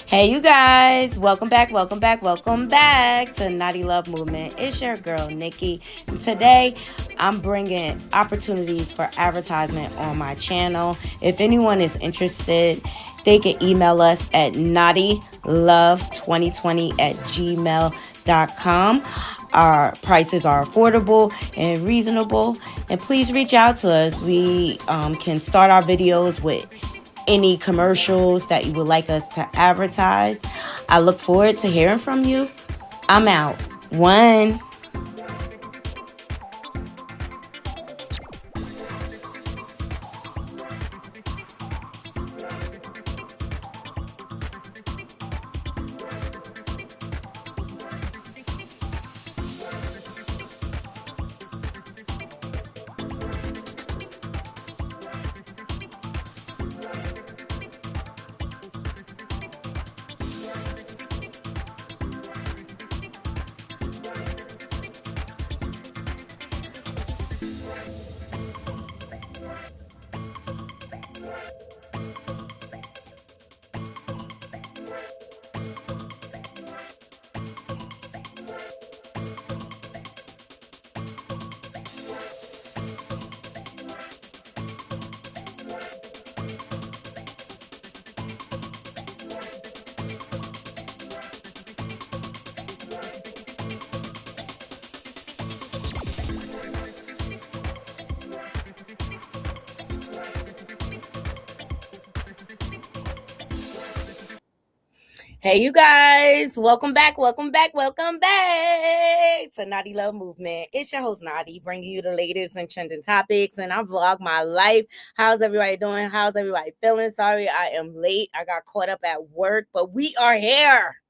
Hey, you guys, welcome back to Naughty Love Movement. It's your girl, Nikki. And today, I'm bringing opportunities for advertisement on my channel. If anyone is interested, they can email us at naughtylove2020@gmail.com. Our prices are affordable and reasonable. And please reach out to us. We can start our videos with any commercials that you would like us to advertise. I look forward to hearing from you. I'm out. One. Hey, you guys, welcome back to Naughty Love Movement. It's your host, Naughty, bringing you the latest and trending topics, and I vlog my life. How's everybody doing? How's everybody feeling? Sorry, I am late. I got caught up at work, but we are here.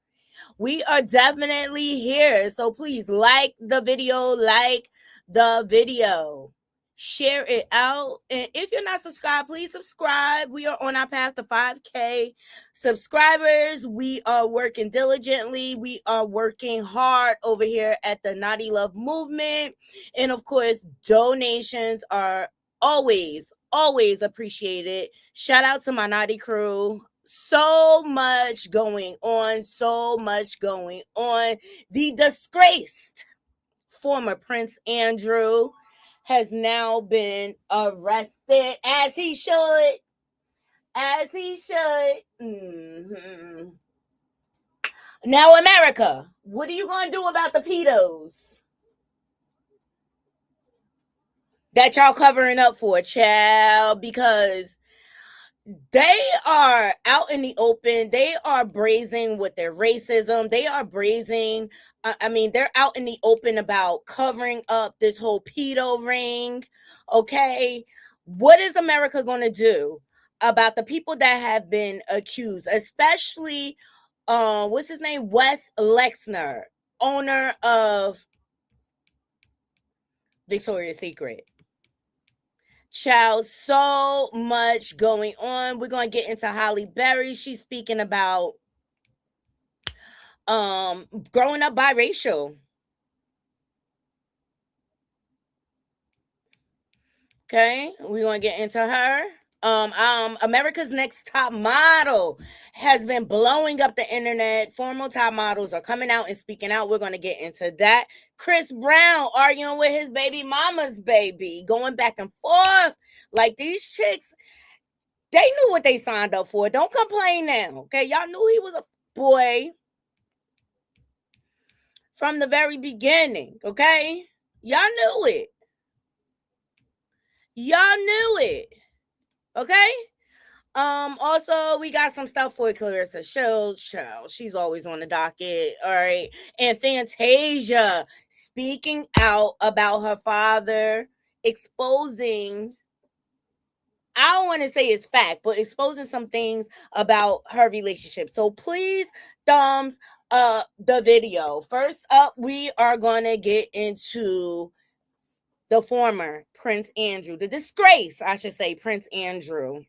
We are definitely here. So please like the video. Share it out. And if you're not subscribed, please subscribe. We are on our path to 5K subscribers. We are working diligently. We are working hard over here at the Naughty Love Movement. And of course, donations are always appreciated. Shout out to my Naughty crew. So much going on. The disgraced former Prince Andrew has now been arrested, as he should. Mm-hmm. Now, America, what are you going to do about the pedos that y'all covering up for, child? Because they are out in the open. They are brazen with their racism. They are brazen. They're out in the open about covering up this whole pedo ring. Okay. What is America going to do about the people that have been accused, especially, what's his name? Wes Lexner, owner of Victoria's Secret. Child, so much going on. We're going to get into Halle Berry. She's speaking about growing up biracial. Okay, we're going to get into her. America's Next Top Model has been blowing up the internet. Former top models are coming out and speaking out. We're going to get into that. Chris Brown arguing with his baby mama's baby, going back and forth. Like, these chicks, they knew what they signed up for. Don't complain now. Okay, y'all knew he was a boy from the very beginning. Okay, y'all knew it. Okay. Also, we got some stuff for Claressa Sheilds. She's always on the docket. All right. And Fantasia speaking out about her father, exposing, I don't want to say it's fact, but exposing some things about her relationship. So please thumbs up the video. First up, we are going to get into the former Prince Andrew, the disgrace, I should say, Prince Andrew.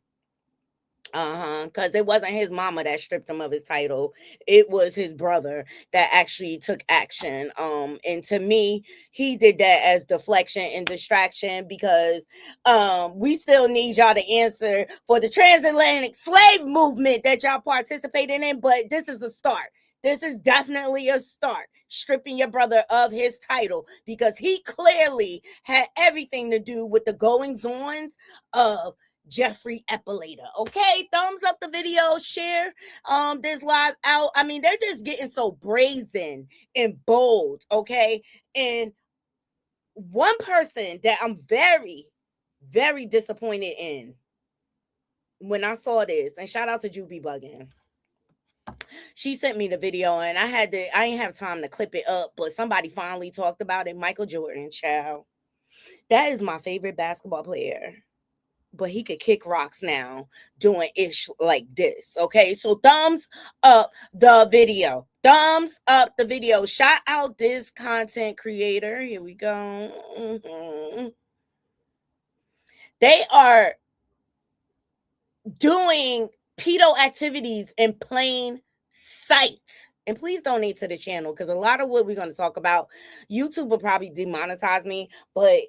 Because it wasn't his mama that stripped him of his title. It was his brother that actually took action. And to me, he did that as deflection and distraction because we still need y'all to answer for the transatlantic slave movement that y'all participated in. But this is a start. This is definitely a start. Stripping your brother of his title because he clearly had everything to do with the goings ons of Jeffrey Epelator. Okay, thumbs up the video, share this live out. I mean, they're just getting so brazen and bold. Okay, and one person that I'm very, very disappointed in when I saw this, and shout out to Juby Buggin. She sent me the video and I didn't have time to clip it up, but somebody finally talked about it. Michael Jordan, child. That is my favorite basketball player. But he could kick rocks now doing ish like this. Okay, so thumbs up the video. Thumbs up the video. Shout out this content creator. Here we go. They are doing pedo activities in plain sight. And please donate to the channel because a lot of what we're going to talk about, YouTube will probably demonetize me, but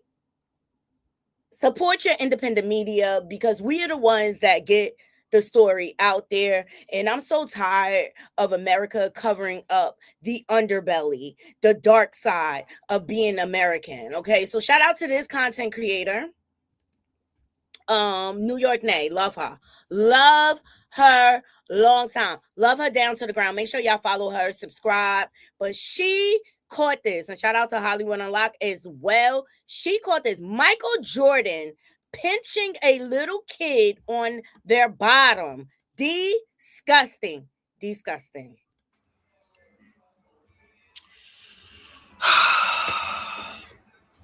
support your independent media because we are the ones that get the story out there. And I'm so tired of America covering up the underbelly, the dark side of being American. Okay, so shout out to this content creator. New York Nay, love her long time, love her down to the ground. Make sure y'all follow her, subscribe. But she caught this, and shout out to Hollywood Unlocked as well. She caught this. Michael Jordan pinching a little kid on their bottom. Disgusting.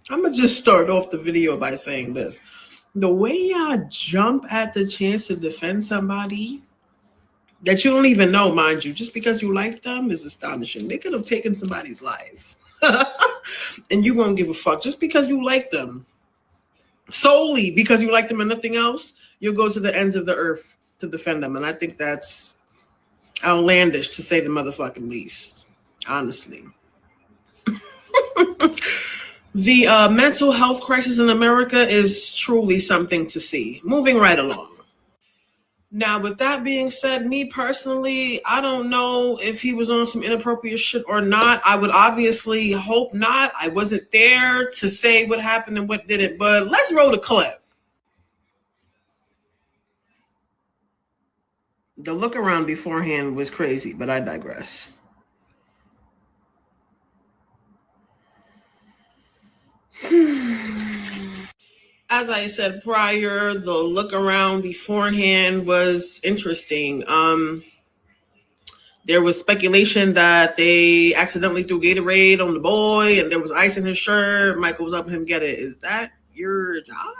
I'm going to just start off the video by saying this. The way y'all jump at the chance to defend somebody that you don't even know, mind you, just because you like them is astonishing. They could have taken somebody's life. And you won't give a fuck. Just because you like them, solely because you like them and nothing else, you'll go to the ends of the earth to defend them. And I think that's outlandish, to say the motherfucking least, honestly. The mental health crisis in America is truly something to see. Moving right along. Now, with that being said, me personally, I don't know if he was on some inappropriate shit or not. I would obviously hope not. I wasn't there to say what happened and what didn't, but let's roll the clip. The look around beforehand was crazy, but I digress. As I said prior, the look around beforehand was interesting. There was speculation that they accidentally threw Gatorade on the boy and there was ice in his shirt. Michael was helping him get it. Is that your job?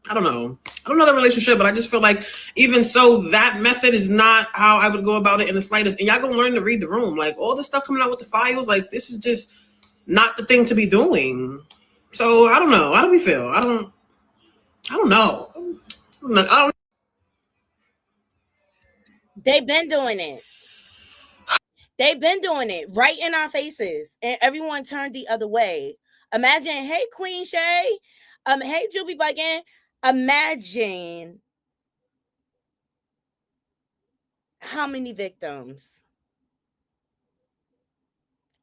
I don't know. I don't know the relationship, but I just feel like even so, that method is not how I would go about it in the slightest. And y'all gonna learn to read the room. Like all this stuff coming out with the files, like this is just not the thing to be doing. So I don't know. How do we feel? I don't know. They've been doing it. They've been doing it right in our faces, and everyone turned the other way. Imagine, hey, Queen Shay, hey, Juby Buggin. Imagine how many victims.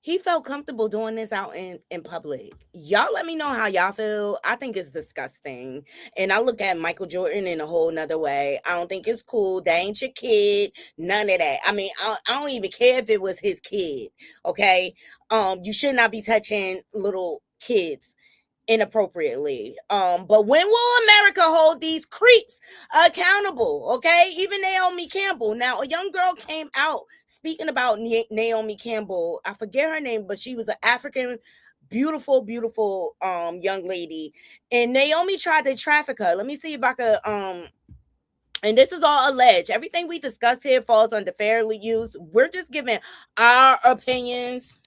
He felt comfortable doing this out in public. Y'all let me know how y'all feel. I think it's disgusting. And I look at Michael Jordan in a whole nother way. I don't think it's cool. That ain't your kid. None of that. I mean, I don't even care if it was his kid. Okay. You should not be touching little kids inappropriately. But when will America hold these creeps accountable? Okay, even Naomi Campbell. Now, a young girl came out speaking about Naomi Campbell. I forget her name, but she was an African, beautiful young lady, and Naomi tried to traffic her. Let me see if I could and this is all alleged. Everything we discussed here falls under fairly used. We're just giving our opinions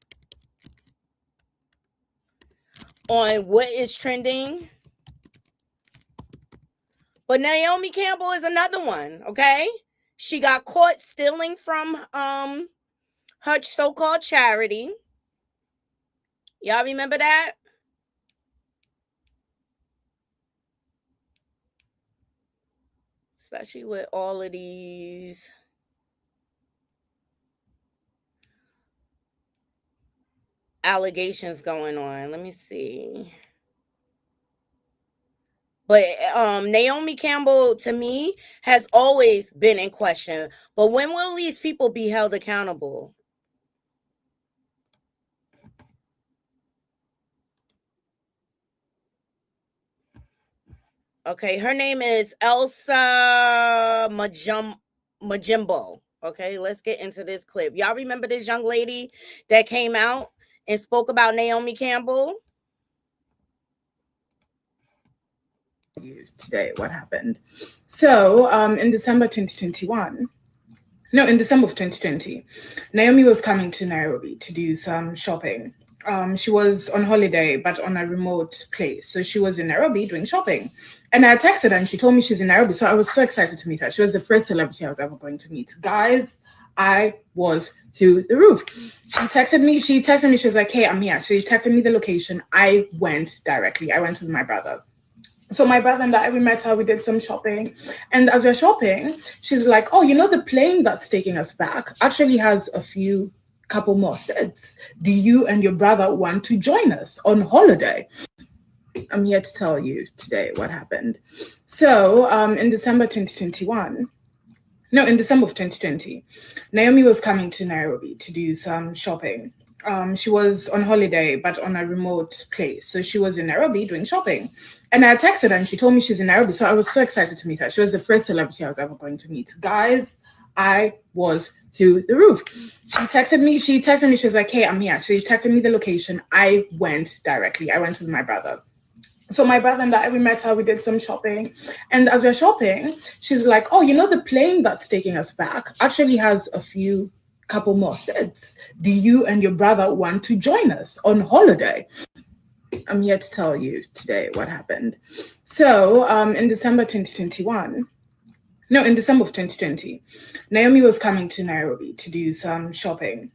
on what is trending. But Naomi Campbell is another one, okay? She got caught stealing from her so-called charity. Y'all remember that? Especially with all of these allegations going on. Let me see. But Naomi Campbell, to me, has always been in question. But when will these people be held accountable? Okay, her name is Elsa Majimbo. Okay, let's get into this clip. Y'all remember this young lady that came out and spoke about Naomi Campbell? Today, what happened? So, in December 2021, no, in December of 2020, Naomi was coming to Nairobi to do some shopping. She was on holiday, but on a remote place. So she was in Nairobi doing shopping. And I texted her and she told me she's in Nairobi. So I was so excited to meet her. She was the first celebrity I was ever going to meet. Guys, I was through the roof. She texted me. She was like, hey, I'm here. She texted me the location. I went directly. I went with my brother. So my brother and I, we met her, we did some shopping. And as we're shopping, she's like, oh, the plane that's taking us back actually has couple more seats. Do you and your brother want to join us on holiday? I'm here to tell you today what happened. So in December 2021, no, in December of 2020, Naomi was coming to Nairobi to do some shopping. She was on holiday, but on a remote place. So she was in Nairobi doing shopping. And I texted her and she told me she's in Nairobi. So I was so excited to meet her. She was the first celebrity I was ever going to meet. Guys, I was through the roof. She texted me. She was like, hey, I'm here. She texted me the location. I went directly. I went with my brother. So my brother and I, we met her, we did some shopping. And as we're shopping, she's like, oh, the plane that's taking us back actually has couple more seats. Do you and your brother want to join us on holiday? I'm here to tell you today what happened. So in December 2021, no, in December of 2020, Naomi was coming to Nairobi to do some shopping.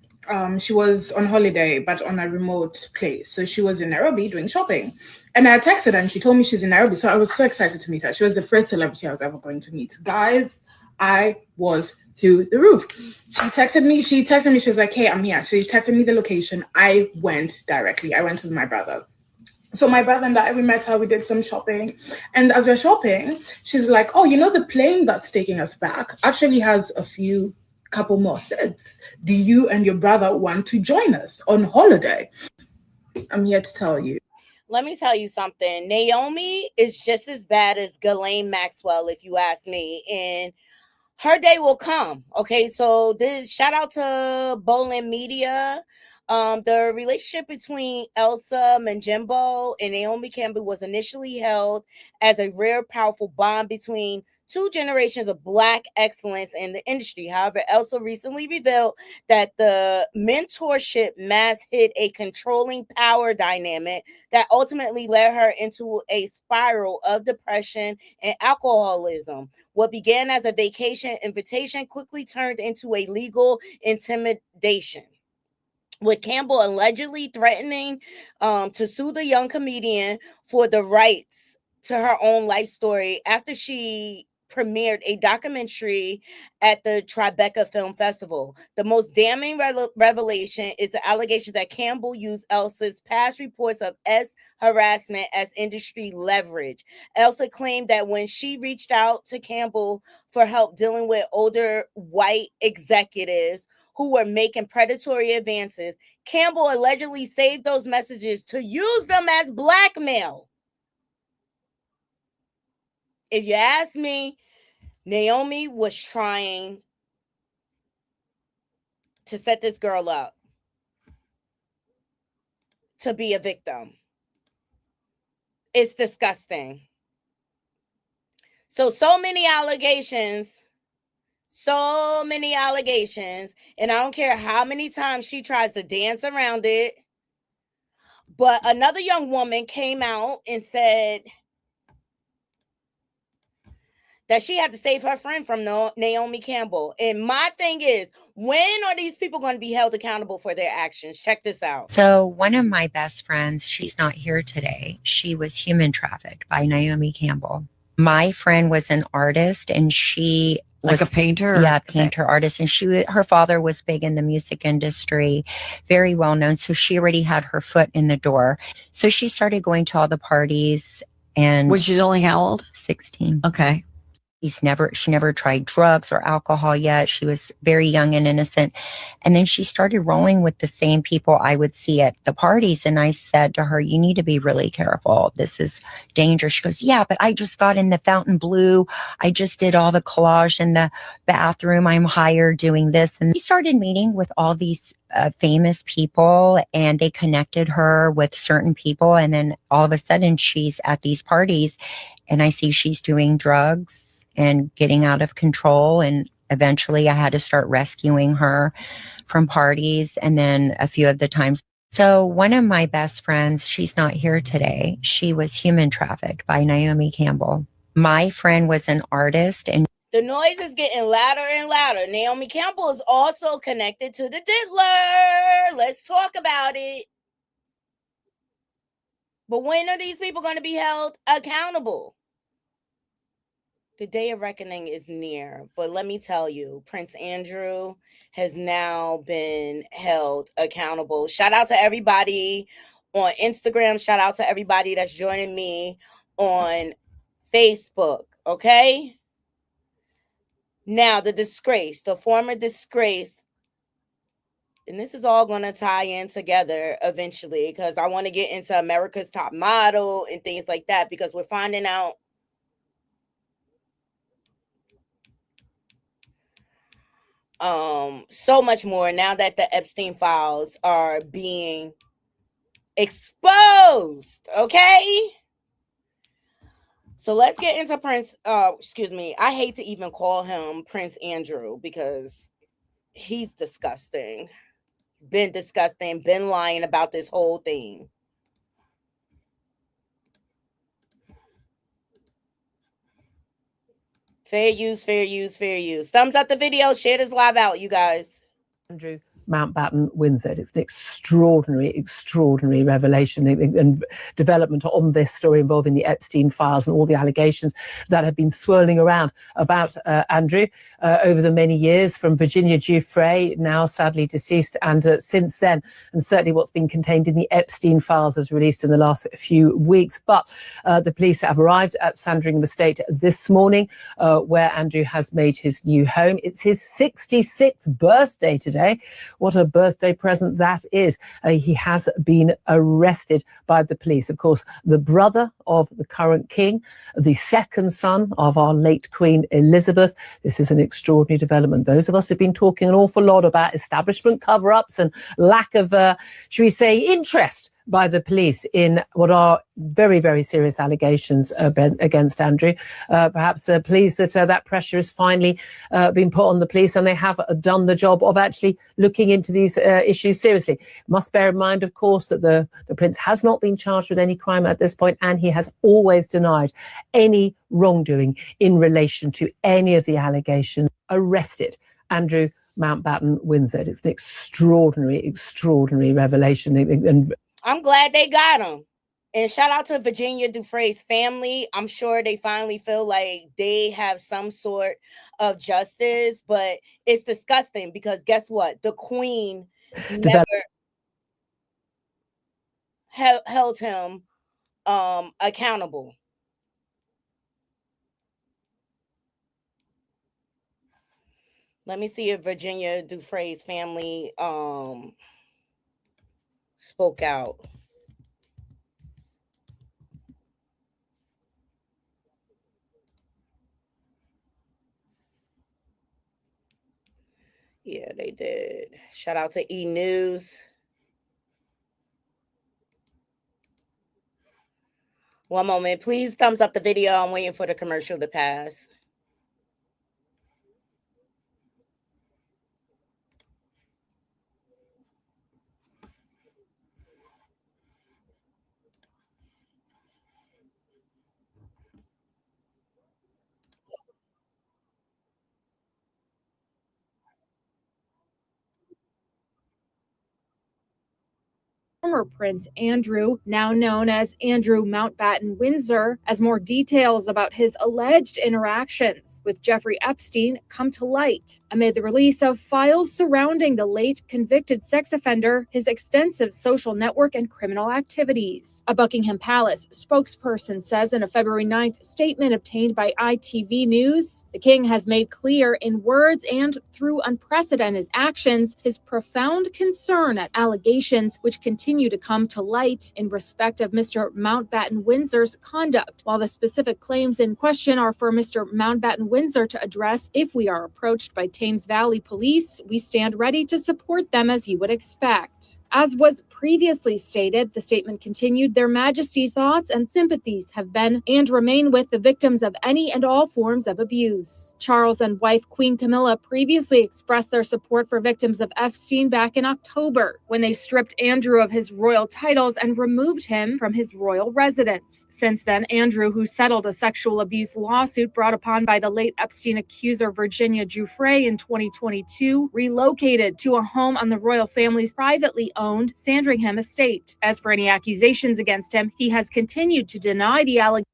She was on holiday, but on a remote place. So she was in Nairobi doing shopping. And I texted her and she told me she's in Nairobi. So I was so excited to meet her. She was the first celebrity I was ever going to meet. Guys, I was through the roof. She texted me. She was like, hey, I'm here. She texted me the location. I went directly. I went with my brother. So my brother and I, we met her, we did some shopping. And as we're shopping, she's like, oh, the plane that's taking us back actually has couple more seats. Do you and your brother want to join us on holiday? I'm here to tell you. Let me tell you something. Naomi is just as bad as Ghislaine Maxwell, if you ask me. And her day will come. Okay, so this shout out to Bolin Media. The relationship between Elsa Manjimbo and Naomi Campbell was initially held as a rare, powerful bond between two generations of Black excellence in the industry. However, Elsa recently revealed that the mentorship mask hid a controlling power dynamic that ultimately led her into a spiral of depression and alcoholism. What began as a vacation invitation quickly turned into a legal intimidation, with Campbell allegedly threatening to sue the young comedian for the rights to her own life story after she premiered a documentary at the Tribeca Film Festival. The most damning revelation is the allegation that Campbell used Elsa's past reports of harassment as industry leverage. Elsa claimed that when she reached out to Campbell for help dealing with older white executives who were making predatory advances, Campbell allegedly saved those messages to use them as blackmail. If you ask me, Naomi was trying to set this girl up to be a victim. It's disgusting. So many allegations, and I don't care how many times she tries to dance around it. But another young woman came out and said that she had to save her friend from Naomi Campbell. And my thing is, when are these people going to be held accountable for their actions? Check this out. So, one of my best friends, she's not here today. She was human trafficked by Naomi Campbell. My friend was an artist and she like a painter? Yeah, painter, artist. And her father was big in the music industry, very well known. So she already had her foot in the door. So she started going to all the parties. And when she's only how old? 16. Okay. She never tried drugs or alcohol yet. She was very young and innocent. And then she started rolling with the same people I would see at the parties. And I said to her, you need to be really careful. This is dangerous. She goes, yeah, but I just got in the fountain blue. I just did all the collage in the bathroom. I'm hired doing this. And we started meeting with all these famous people, and they connected her with certain people. And then all of a sudden she's at these parties and I see she's doing drugs and getting out of control. And eventually I had to start rescuing her from parties. And then a few of the times. So one of my best friends, she's not here today. She was human trafficked by Naomi Campbell. My friend was an artist, and the noise is getting louder and louder. Naomi Campbell is also connected to the diddler. Let's talk about it. But when are these people going to be held accountable? The day of reckoning is near, but let me tell you, Prince Andrew has now been held accountable. Shout out to everybody on Instagram. Shout out to everybody that's joining me on Facebook, okay? Now, the former disgrace, and this is all going to tie in together eventually because I want to get into America's Top Model and things like that because we're finding out so much more now that the Epstein files are being exposed, okay? So let's get into I hate to even call him Prince Andrew because he's disgusting. Been disgusting, been lying about this whole thing. Fair use, fair use, fair use. Thumbs up the video, share this live out, you guys. Andrew Mountbatten wins it. It's an extraordinary revelation and development on this story involving the Epstein files and all the allegations that have been swirling around about Andrew over the many years, from Virginia Giuffre, now sadly deceased, and since then, and certainly what's been contained in the Epstein files as released in the last few weeks. But the police have arrived at Sandringham Estate this morning, where Andrew has made his new home. It's his 66th birthday today. What a birthday present that is. He has been arrested by the police. Of course, the brother of the current king, the second son of our late Queen Elizabeth. This is an extraordinary development. Those of us who've been talking an awful lot about establishment cover-ups and lack of, should we say, interest by the police in what are very, very serious allegations against Andrew. Perhaps pleased that that pressure has finally been put on the police and they have done the job of actually looking into these issues seriously. Must bear in mind, of course, that the prince has not been charged with any crime at this point, and he has always denied any wrongdoing in relation to any of the allegations. Arrested Andrew Mountbatten wins it. It's an extraordinary revelation. And I'm glad they got him. And shout out to Virginia Giuffre's family. I'm sure they finally feel like they have some sort of justice, but it's disgusting because guess what? The Queen never held him accountable. Let me see if Virginia Giuffre's family spoke out. Yeah, they did. Shout out to E! News. One moment, please thumbs up the video. I'm waiting for the commercial to pass. former Prince Andrew, now known as Andrew Mountbatten Windsor, as more details about his alleged interactions with Jeffrey Epstein come to light amid the release of files surrounding the late convicted sex offender, his extensive social network, and criminal activities. A Buckingham Palace spokesperson says in a February 9th statement obtained by ITV News, the king has made clear in words and through unprecedented actions his profound concern at allegations which continue to come to light in respect of Mr. Mountbatten Windsor's conduct. While the specific claims in question are for Mr. Mountbatten Windsor to address if we are approached by Thames Valley Police, we stand ready to support them as you would expect. As was previously stated, the statement continued, Their Majesty's thoughts and sympathies have been and remain with the victims of any and all forms of abuse. Charles and wife Queen Camilla previously expressed their support for victims of Epstein back in October, when they stripped Andrew of his royal titles and removed him from his royal residence. Since then, Andrew, who settled a sexual abuse lawsuit brought upon by the late Epstein accuser Virginia Giuffre in 2022, relocated to a home on the royal family's privately owned Sandringham estate. As for any accusations against him, he has continued to deny the allegations.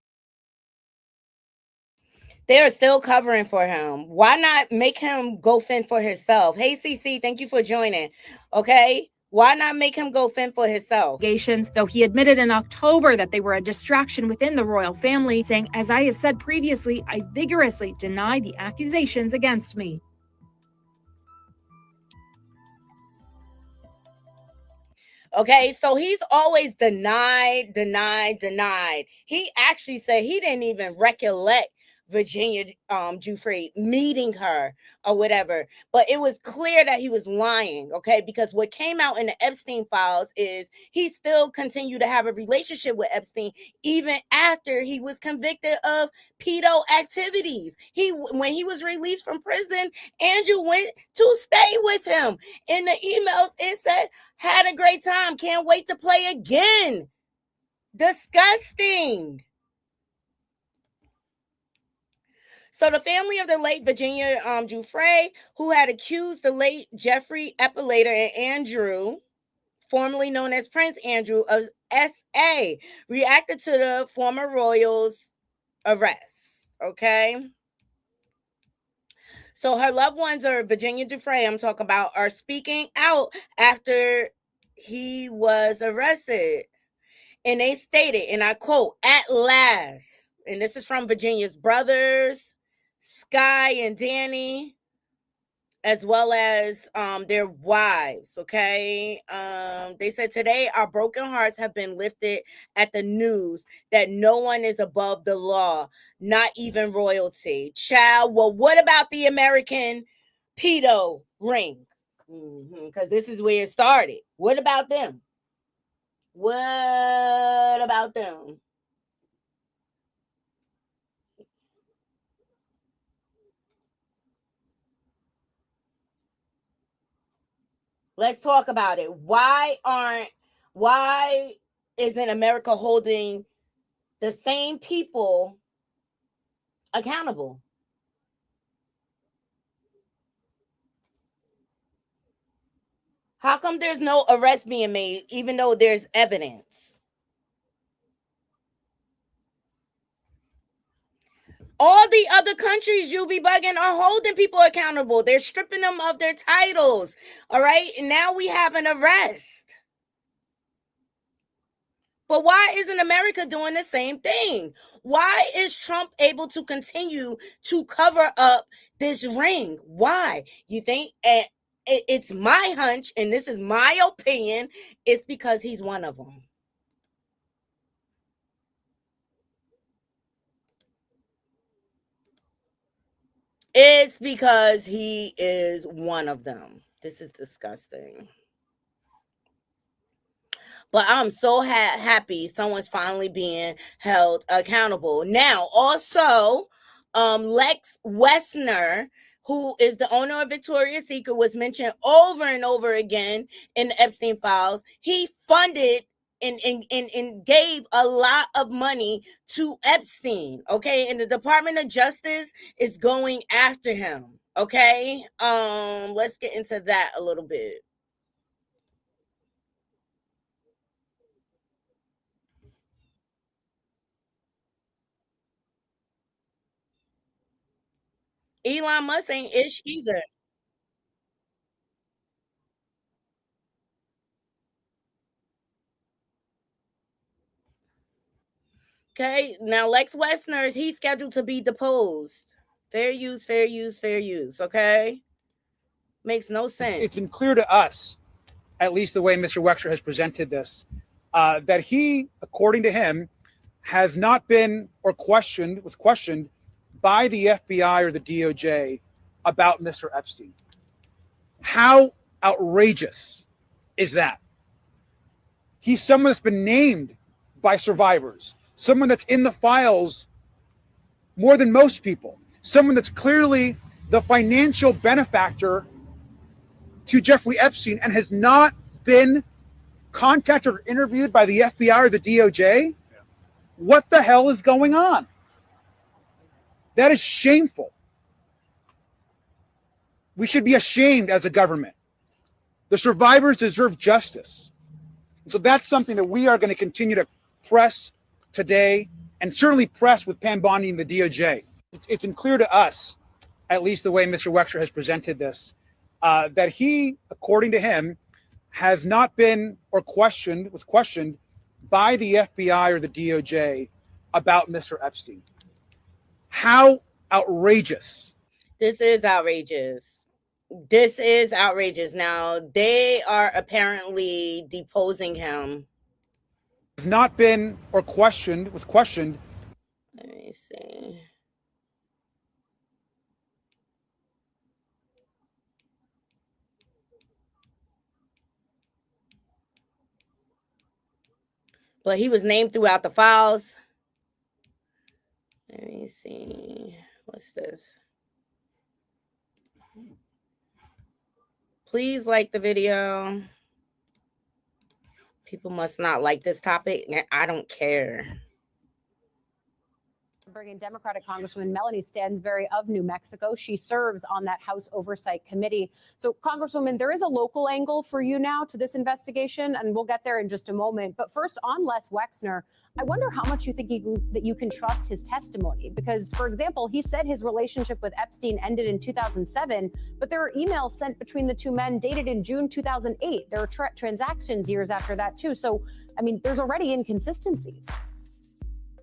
They're still covering for him. Why not make him go fend for himself? Hey, CC, thank you for joining. Okay? Why not make him go fend for himself? Though he admitted in October that they were a distraction within the royal family, saying, as I have said previously, I vigorously deny the accusations against me. Okay, so he's always denied. He actually said he didn't even recollect Virginia Giuffre meeting her or whatever, but it was clear that he was lying, okay? Because what came out in the Epstein files is he still continued to have a relationship with Epstein even after he was convicted of pedo activities. When he was released from prison, Andrew went to stay with him. In the emails, it said, had a great time, can't wait to play again. Disgusting. So the family of the late Virginia Giuffre, who had accused the late Jeffrey Epstein and Andrew, formerly known as Prince Andrew, of SA, reacted to the former royal's arrest. Okay. So her loved ones, or Virginia Giuffre, I'm talking about, are speaking out after he was arrested. And they stated, and I quote, at last, and this is from Virginia's brothers, Sky and Danny, as well as their wives, okay? They said, today our broken hearts have been lifted at the news that no one is above the law, not even royalty. Child, well, what about the American pedo ring? Because this is where it started. What about them? What about them? Let's talk about it. Why isn't America holding the same people accountable? How come there's no arrest being made, even though there's evidence? All the other countries, you be bugging, are holding people accountable. They're stripping them of their titles. All right. And now we have an arrest. But why isn't America doing the same thing? Why is Trump able to continue to cover up this ring? Why? You think it's my hunch, and this is my opinion, it's because he's one of them. It's because he is one of them. This is disgusting. But I'm so happy someone's finally being held accountable. Now, also, Lex Wessner, who is the owner of Victoria's Secret, was mentioned over and over again in the Epstein files. He funded and gave a lot of money to Epstein, okay? And the Department of Justice is going after him, okay? Let's get into that a little bit. Elon Musk ain't ish either. Okay, now Lex Wessner, he's scheduled to be deposed. Fair use, fair use, fair use. Okay, makes no sense. It's been clear to us, at least the way Mr. Wexler has presented this, that he, according to him, has not been was questioned by the FBI or the DOJ about Mr. Epstein. How outrageous is that? He's someone that's been named by survivors, someone that's in the files more than most people, someone that's clearly the financial benefactor to Jeffrey Epstein and has not been contacted or interviewed by the FBI or the DOJ. What the hell is going on? That is shameful. We should be ashamed as a government. The survivors deserve justice. And so that's something that we are going to continue to press today, and certainly press with Pam Bondi and the DOJ. It's been clear to us, at least the way Mr. Wexler has presented this, that he, according to him, has not been was questioned by the FBI or the DOJ about Mr. Epstein. How outrageous. This is outrageous. This is outrageous. Now, they are apparently deposing him. Has not been was questioned. Let me see. But he was named throughout the files. Let me see. What's this? Please like the video. People must not like this topic. I don't care. Bringing Democratic Congresswoman Melanie Stansbury of New Mexico. She serves on that House Oversight Committee. So, Congresswoman, there is a local angle for you now to this investigation, and we'll get there in just a moment. But first, on Les Wexner, I wonder how much you think that you can trust his testimony. Because, for example, he said his relationship with Epstein ended in 2007, but there are emails sent between the two men dated in June 2008. There are transactions years after that, too. So, I mean, there's already inconsistencies.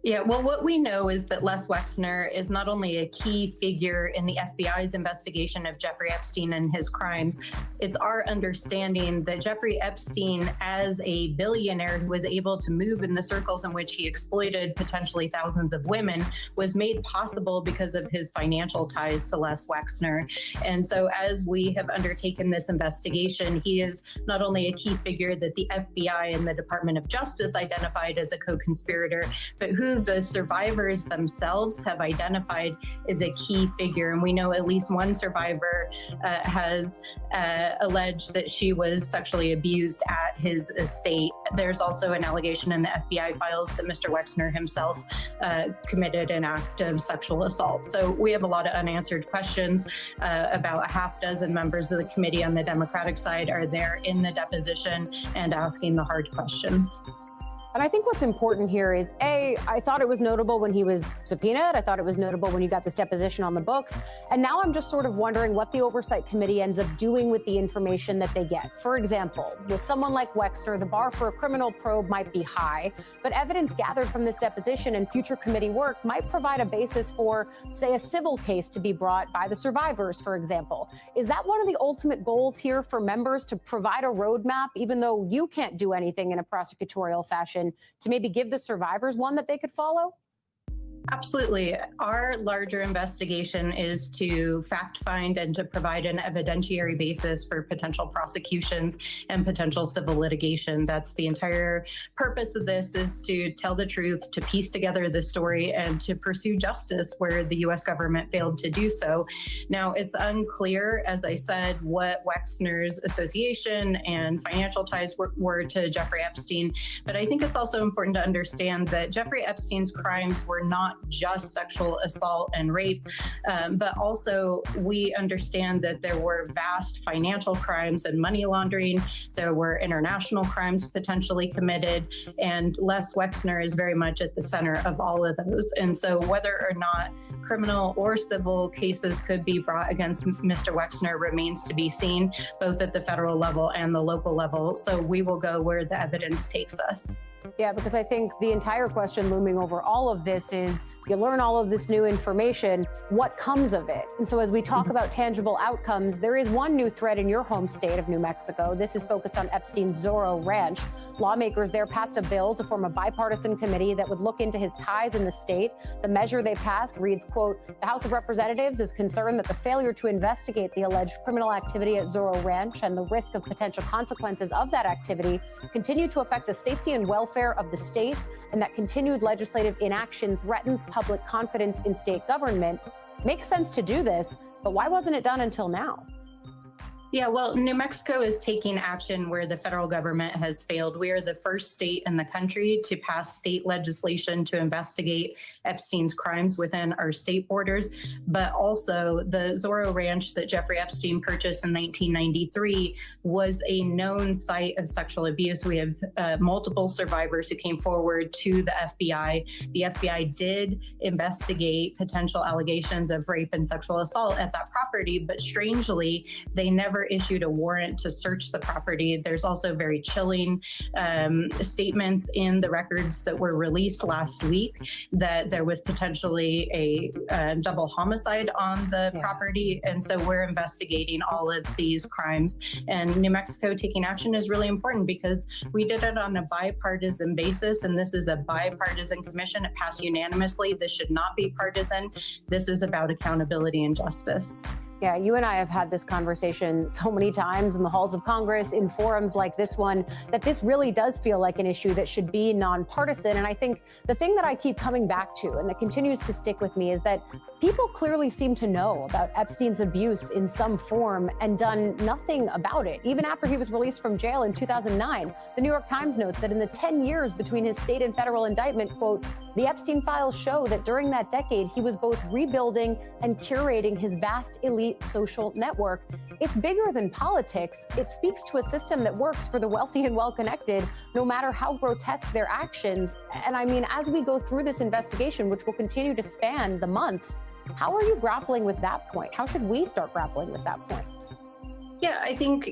Yeah, well, what we know is that Les Wexner is not only a key figure in the FBI's investigation of Jeffrey Epstein and his crimes. It's our understanding that Jeffrey Epstein, as a billionaire who was able to move in the circles in which he exploited potentially thousands of women, was made possible because of his financial ties to Les Wexner. And so as we have undertaken this investigation, he is not only a key figure that the FBI and the Department of Justice identified as a co-conspirator, but who the survivors themselves have identified as a key figure. And we know at least one survivor has alleged that she was sexually abused at his estate. There's also an allegation in the FBI files that Mr. Wexner himself committed an act of sexual assault. So we have a lot of unanswered questions. About a half dozen members of the committee on the Democratic side are there in the deposition and asking the hard questions. And I think what's important here is, A, I thought it was notable when he was subpoenaed. I thought it was notable when you got this deposition on the books. And now I'm just sort of wondering what the Oversight Committee ends up doing with the information that they get. For example, with someone like Wexner, the bar for a criminal probe might be high, but evidence gathered from this deposition and future committee work might provide a basis for, say, a civil case to be brought by the survivors, for example. Is that one of the ultimate goals here for members, to provide a roadmap, even though you can't do anything in a prosecutorial fashion, to maybe give the survivors one that they could follow? Absolutely. Our larger investigation is to fact find and to provide an evidentiary basis for potential prosecutions and potential civil litigation. That's the entire purpose of this, is to tell the truth, to piece together the story, and to pursue justice where the U.S. government failed to do so. Now, it's unclear, as I said, what Wexner's association and financial ties were to Jeffrey Epstein. But I think it's also important to understand that Jeffrey Epstein's crimes were not not just sexual assault and rape, but also we understand that there were vast financial crimes and money laundering. There were international crimes potentially committed, and Les Wexner is very much at the center of all of those. And so whether or not criminal or civil cases could be brought against Mr. Wexner remains to be seen, both at the federal level and the local level. So we will go where the evidence takes us. Yeah, because I think the entire question looming over all of this is, you learn all of this new information, what comes of it? And so as we talk about tangible outcomes, there is one new thread in your home state of New Mexico. This is focused on Epstein's Zorro Ranch. Lawmakers there passed a bill to form a bipartisan committee that would look into his ties in the state. The measure they passed reads, quote, the House of Representatives is concerned that the failure to investigate the alleged criminal activity at Zorro Ranch and the risk of potential consequences of that activity continue to affect the safety and welfare of the state, and that continued legislative inaction threatens public confidence in state government. Makes sense to do this, but why wasn't it done until now? Yeah, well, New Mexico is taking action where the federal government has failed. We are the first state in the country to pass state legislation to investigate Epstein's crimes within our state borders. But also the Zorro Ranch that Jeffrey Epstein purchased in 1993 was a known site of sexual abuse. We have multiple survivors who came forward to the FBI. The FBI did investigate potential allegations of rape and sexual assault at that property, but strangely, they never issued a warrant to search the property. There's also very chilling statements in the records that were released last week that there was potentially a double homicide on the property. And so we're investigating all of these crimes. And New Mexico taking action is really important because we did it on a bipartisan basis. And this is a bipartisan commission. It passed unanimously. This should not be partisan. This is about accountability and justice. Yeah, you and I have had this conversation so many times in the halls of Congress, in forums like this one, that this really does feel like an issue that should be nonpartisan. And I think the thing that I keep coming back to and that continues to stick with me is that people clearly seem to know about Epstein's abuse in some form and done nothing about it. Even after he was released from jail in 2009, the New York Times notes that in the 10 years between his state and federal indictment, quote, the Epstein files show that during that decade, he was both rebuilding and curating his vast elite social network. It's bigger than politics. It speaks to a system that works for the wealthy and well-connected, no matter how grotesque their actions. And I mean, as we go through this investigation, which will continue to span the months, how are you grappling with that point? How should we start grappling with that point? Yeah, I think,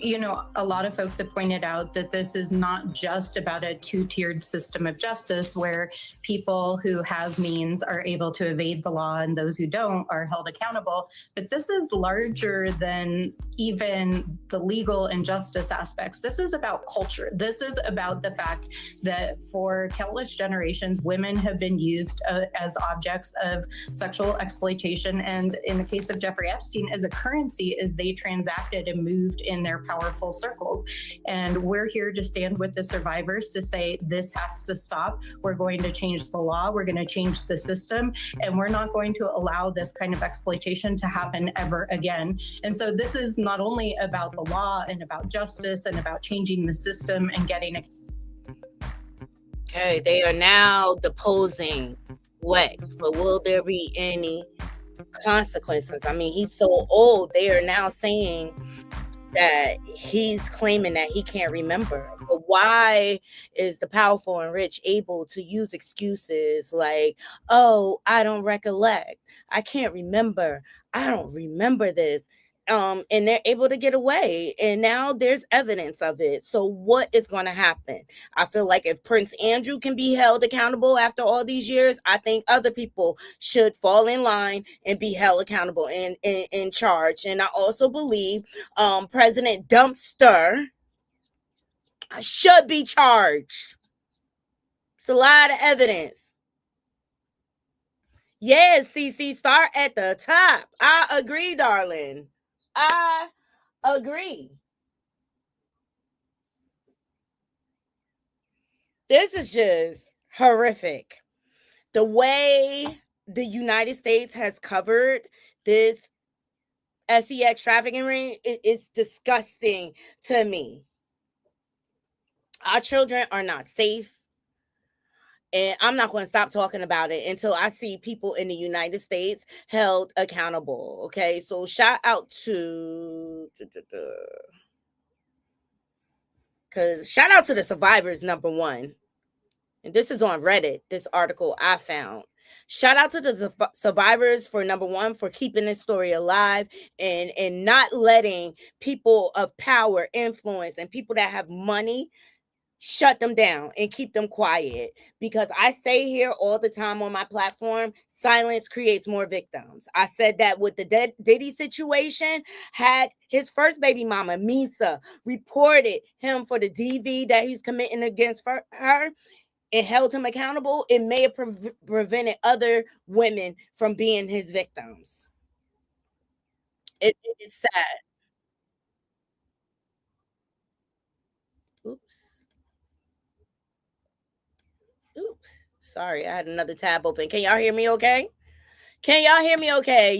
a lot of folks have pointed out that this is not just about a two-tiered system of justice where people who have means are able to evade the law and those who don't are held accountable. But this is larger than even the legal and justice aspects. This is about culture. This is about the fact that for countless generations, women have been used as objects of sexual exploitation. And in the case of Jeffrey Epstein, as a currency as they transacted and moved in their powerful circles. And we're here to stand with the survivors to say this has to stop. We're going to change the law. We're going to change the system. And we're not going to allow this kind of exploitation to happen ever again. And so this is not only about the law and about justice and about changing the system and getting Okay, they are now deposing Wex, but will there be any consequences? I mean, he's so old. They are now saying that he's claiming that he can't remember. But why is the powerful and rich able to use excuses like, oh, I don't recollect, I can't remember, I don't remember this, and they're able to get away, and now there's evidence of it. So what is going to happen? I feel like if Prince Andrew can be held accountable after all these years, I think other people should fall in line and be held accountable and in charge. And I also believe President Dumpster should be charged. It's a lot of evidence. Yes, CC, start at the top. I agree, darling. I agree. This is just horrific. The way the United States has covered this sex trafficking ring is disgusting to me. Our children are not safe. And I'm not going to stop talking about it until I see people in the United States held accountable. Okay, so shout out to the survivors, number one. And this is on Reddit, this article I found. Shout out to the survivors for number one, for keeping this story alive and not letting people of power, influence, and people that have money shut them down and keep them quiet. Because I say here all the time on my platform, silence creates more victims. I said that with the Diddy situation, had his first baby mama, Misa, reported him for the DV that he's committing against her and held him accountable, it may have prevented other women from being his victims. It is sad. Oops. Sorry, I had another tab open. Can y'all hear me okay? Can y'all hear me okay?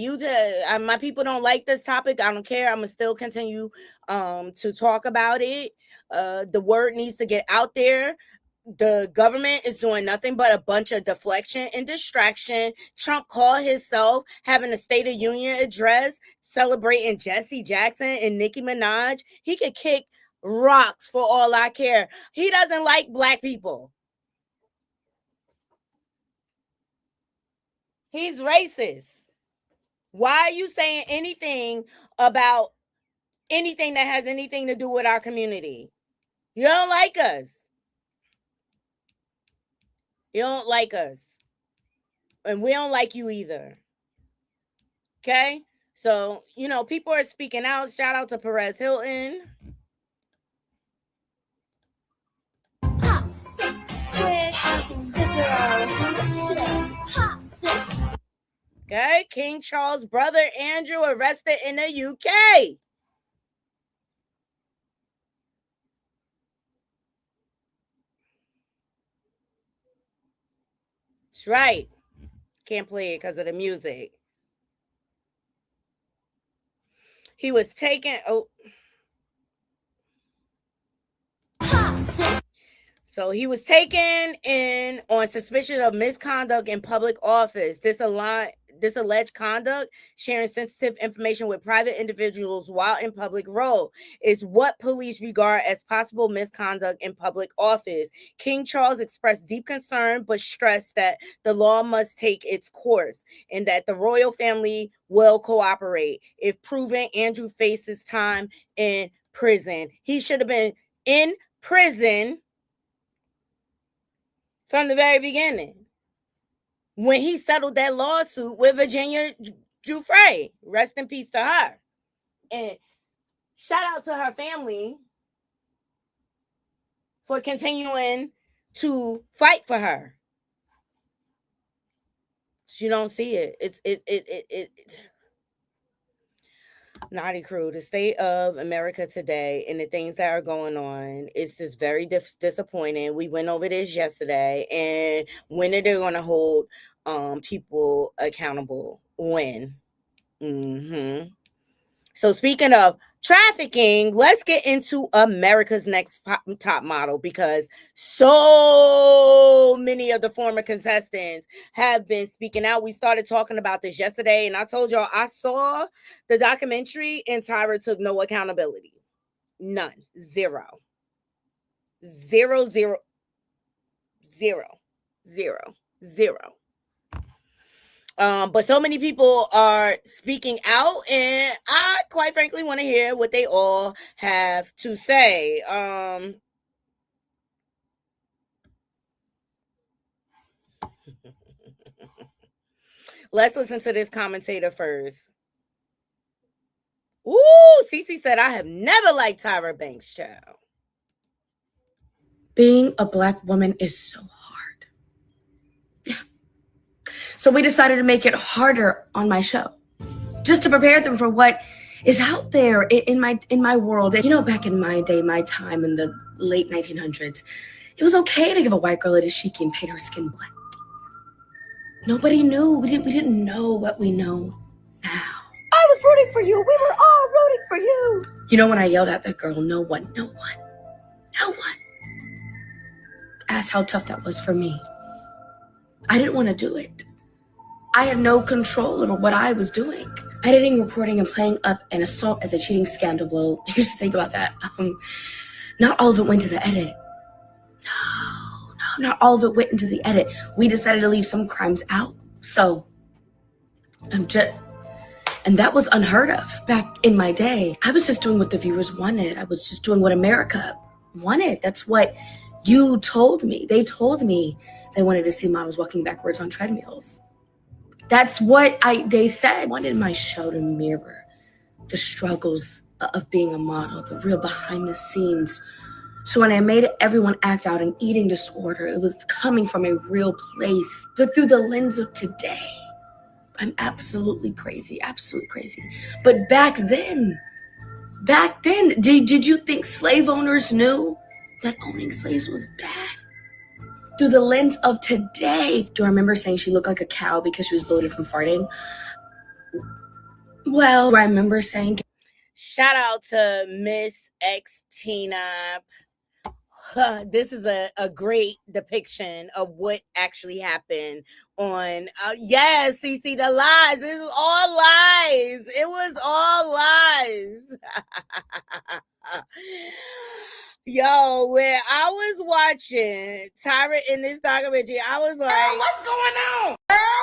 My people don't like this topic. I don't care. I'm gonna still continue to talk about it. The word needs to get out there. The government is doing nothing but a bunch of deflection and distraction. Trump called himself having a State of Union address celebrating Jesse Jackson and Nicki Minaj. He could kick rocks for all I care. He doesn't like black people. He's racist. Why are you saying anything about anything that has anything to do with our community? You don't like us. You don't like us. And we don't like you either. Okay? So, people are speaking out. Shout out to Perez Hilton. Okay? King Charles' brother Andrew arrested in the UK. That's right. Can't play it because of the music. He was taken. So he was taken in on suspicion of misconduct in public office. This alleged conduct, sharing sensitive information with private individuals while in public role, is what police regard as possible misconduct in public office. King Charles expressed deep concern, but stressed that the law must take its course and that the royal family will cooperate. If proven, Andrew faces time in prison. He should have been in prison from the very beginning, when he settled that lawsuit with Virginia Giuffre. Rest in peace to her. And shout out to her family for continuing to fight for her. You don't see it. It's Naughty Crew, the state of America today and the things that are going on, it's just very disappointing. We went over this yesterday, and when are they going to hold people accountable? When? So speaking of trafficking, let's get into America's Next Top Model, because so many of the former contestants have been speaking out. We started talking about this yesterday, and I told y'all I saw the documentary and Tyra took no accountability. None. Zero. But so many people are speaking out, and I quite frankly want to hear what they all have to say. Let's listen to this commentator first. Ooh, Cece said, I have never liked Tyra Banks' child. Being a Black woman is so hard. Yeah. So we decided to make it harder on my show, just to prepare them for what is out there in my world. And back in my day, my time in the late 1900s, it was okay to give a white girl a dashiki and paint her skin black. Nobody knew. We didn't know what we know now. I was rooting for you. We were all rooting for you. When I yelled at that girl, no one asked how tough that was for me. I didn't want to do it. I had no control over what I was doing. Editing, recording, and playing up an assault as a cheating scandal. Well, here's the thing about that. Not all of it went to the edit. No, not all of it went into the edit. We decided to leave some crimes out. So, and that was unheard of back in my day. I was just doing what the viewers wanted. I was just doing what America wanted. That's what you told me. They told me they wanted to see models walking backwards on treadmills. That's what they said. I wanted my show to mirror the struggles of being a model, the real behind the scenes. So when I made everyone act out an eating disorder, it was coming from a real place. But through the lens of today, I'm absolutely crazy, absolutely crazy. But back then, did you think slave owners knew that owning slaves was bad? Through the lens of today, do I remember saying she looked like a cow because she was bloated from farting? Well, I remember saying... Shout out to Miss X Tina. This is a great depiction of what actually happened on... yes, CC, the lies. This is all lies. It was all lies. Yo, when I was watching Tyra in this documentary, I was like, what's going on?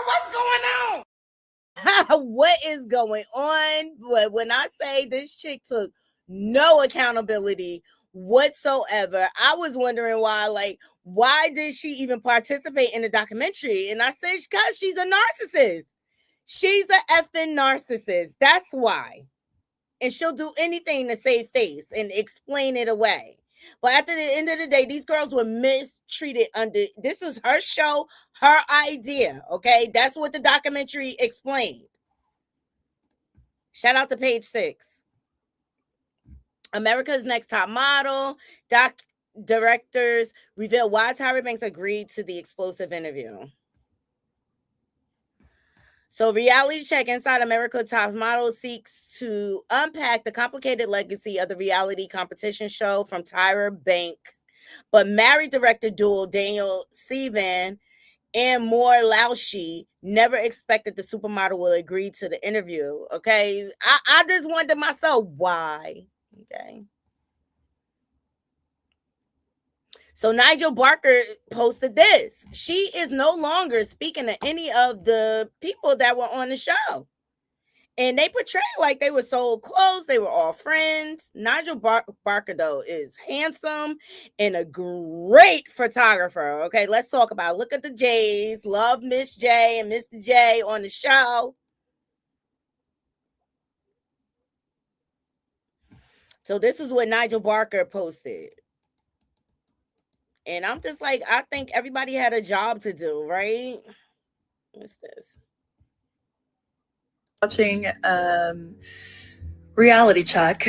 What's going on? What is going on? But when I say this chick took no accountability whatsoever, I was wondering why did she even participate in the documentary? And I said, because she's a narcissist. She's an effing narcissist. That's why. And she'll do anything to save face and explain it away. But at the end of the day, these girls were mistreated this is her show, her idea, okay? That's what the documentary explained. Shout out to page 6. America's Next Top Model. Directors reveal why Tyra Banks agreed to the explosive interview. So Reality Check Inside America Top Model seeks to unpack the complicated legacy of the reality competition show from Tyra Banks. But married director duo Daniel Sivan and Moore Laushi never expected the supermodel will agree to the interview. Okay. I just wondered myself, why? Okay. So Nigel Barker posted this. She is no longer speaking to any of the people that were on the show. And they portrayed like they were so close. They were all friends. Nigel Barker, though, is handsome and a great photographer. Okay, let's talk about it. Look at the J's. Love Miss J and Mr. J on the show. So this is what Nigel Barker posted. And I'm just like, I think everybody had a job to do, right? What's this? Watching Reality Check,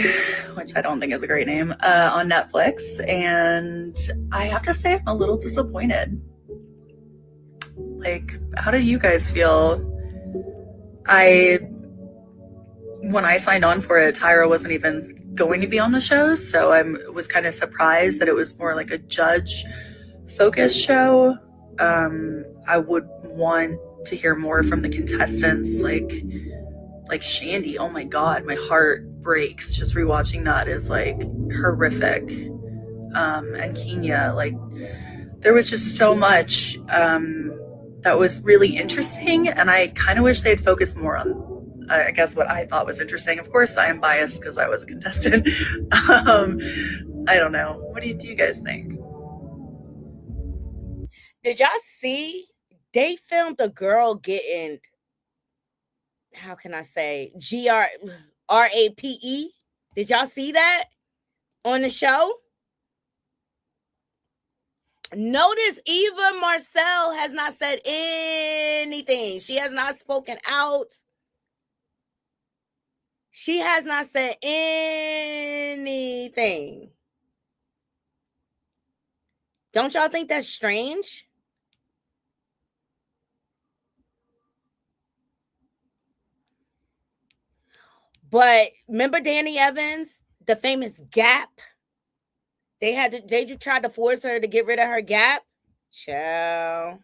which I don't think is a great name, on Netflix. And I have to say I'm a little disappointed. Like, how do you guys feel? When I signed on for it, Tyra wasn't even going to be on the show, so I was kind of surprised that it was more like a judge-focused show. I would want to hear more from the contestants, like Shandy. Oh my God, my heart breaks just rewatching that is like horrific. And Kenya, like there was just so much that was really interesting, and I kind of wish they'd focused more on I guess what I thought was interesting. Of course, I am biased because I was a contestant. I don't know. What do you guys think? Did y'all see? They filmed a girl getting, how can I say, GRAPE? Did y'all see that on the show? Notice Eva Marcel has not said anything. She has not spoken out. She has not said anything. Don't y'all think that's strange? But remember Danny Evans, the famous gap? They tried to force her to get rid of her gap. Child.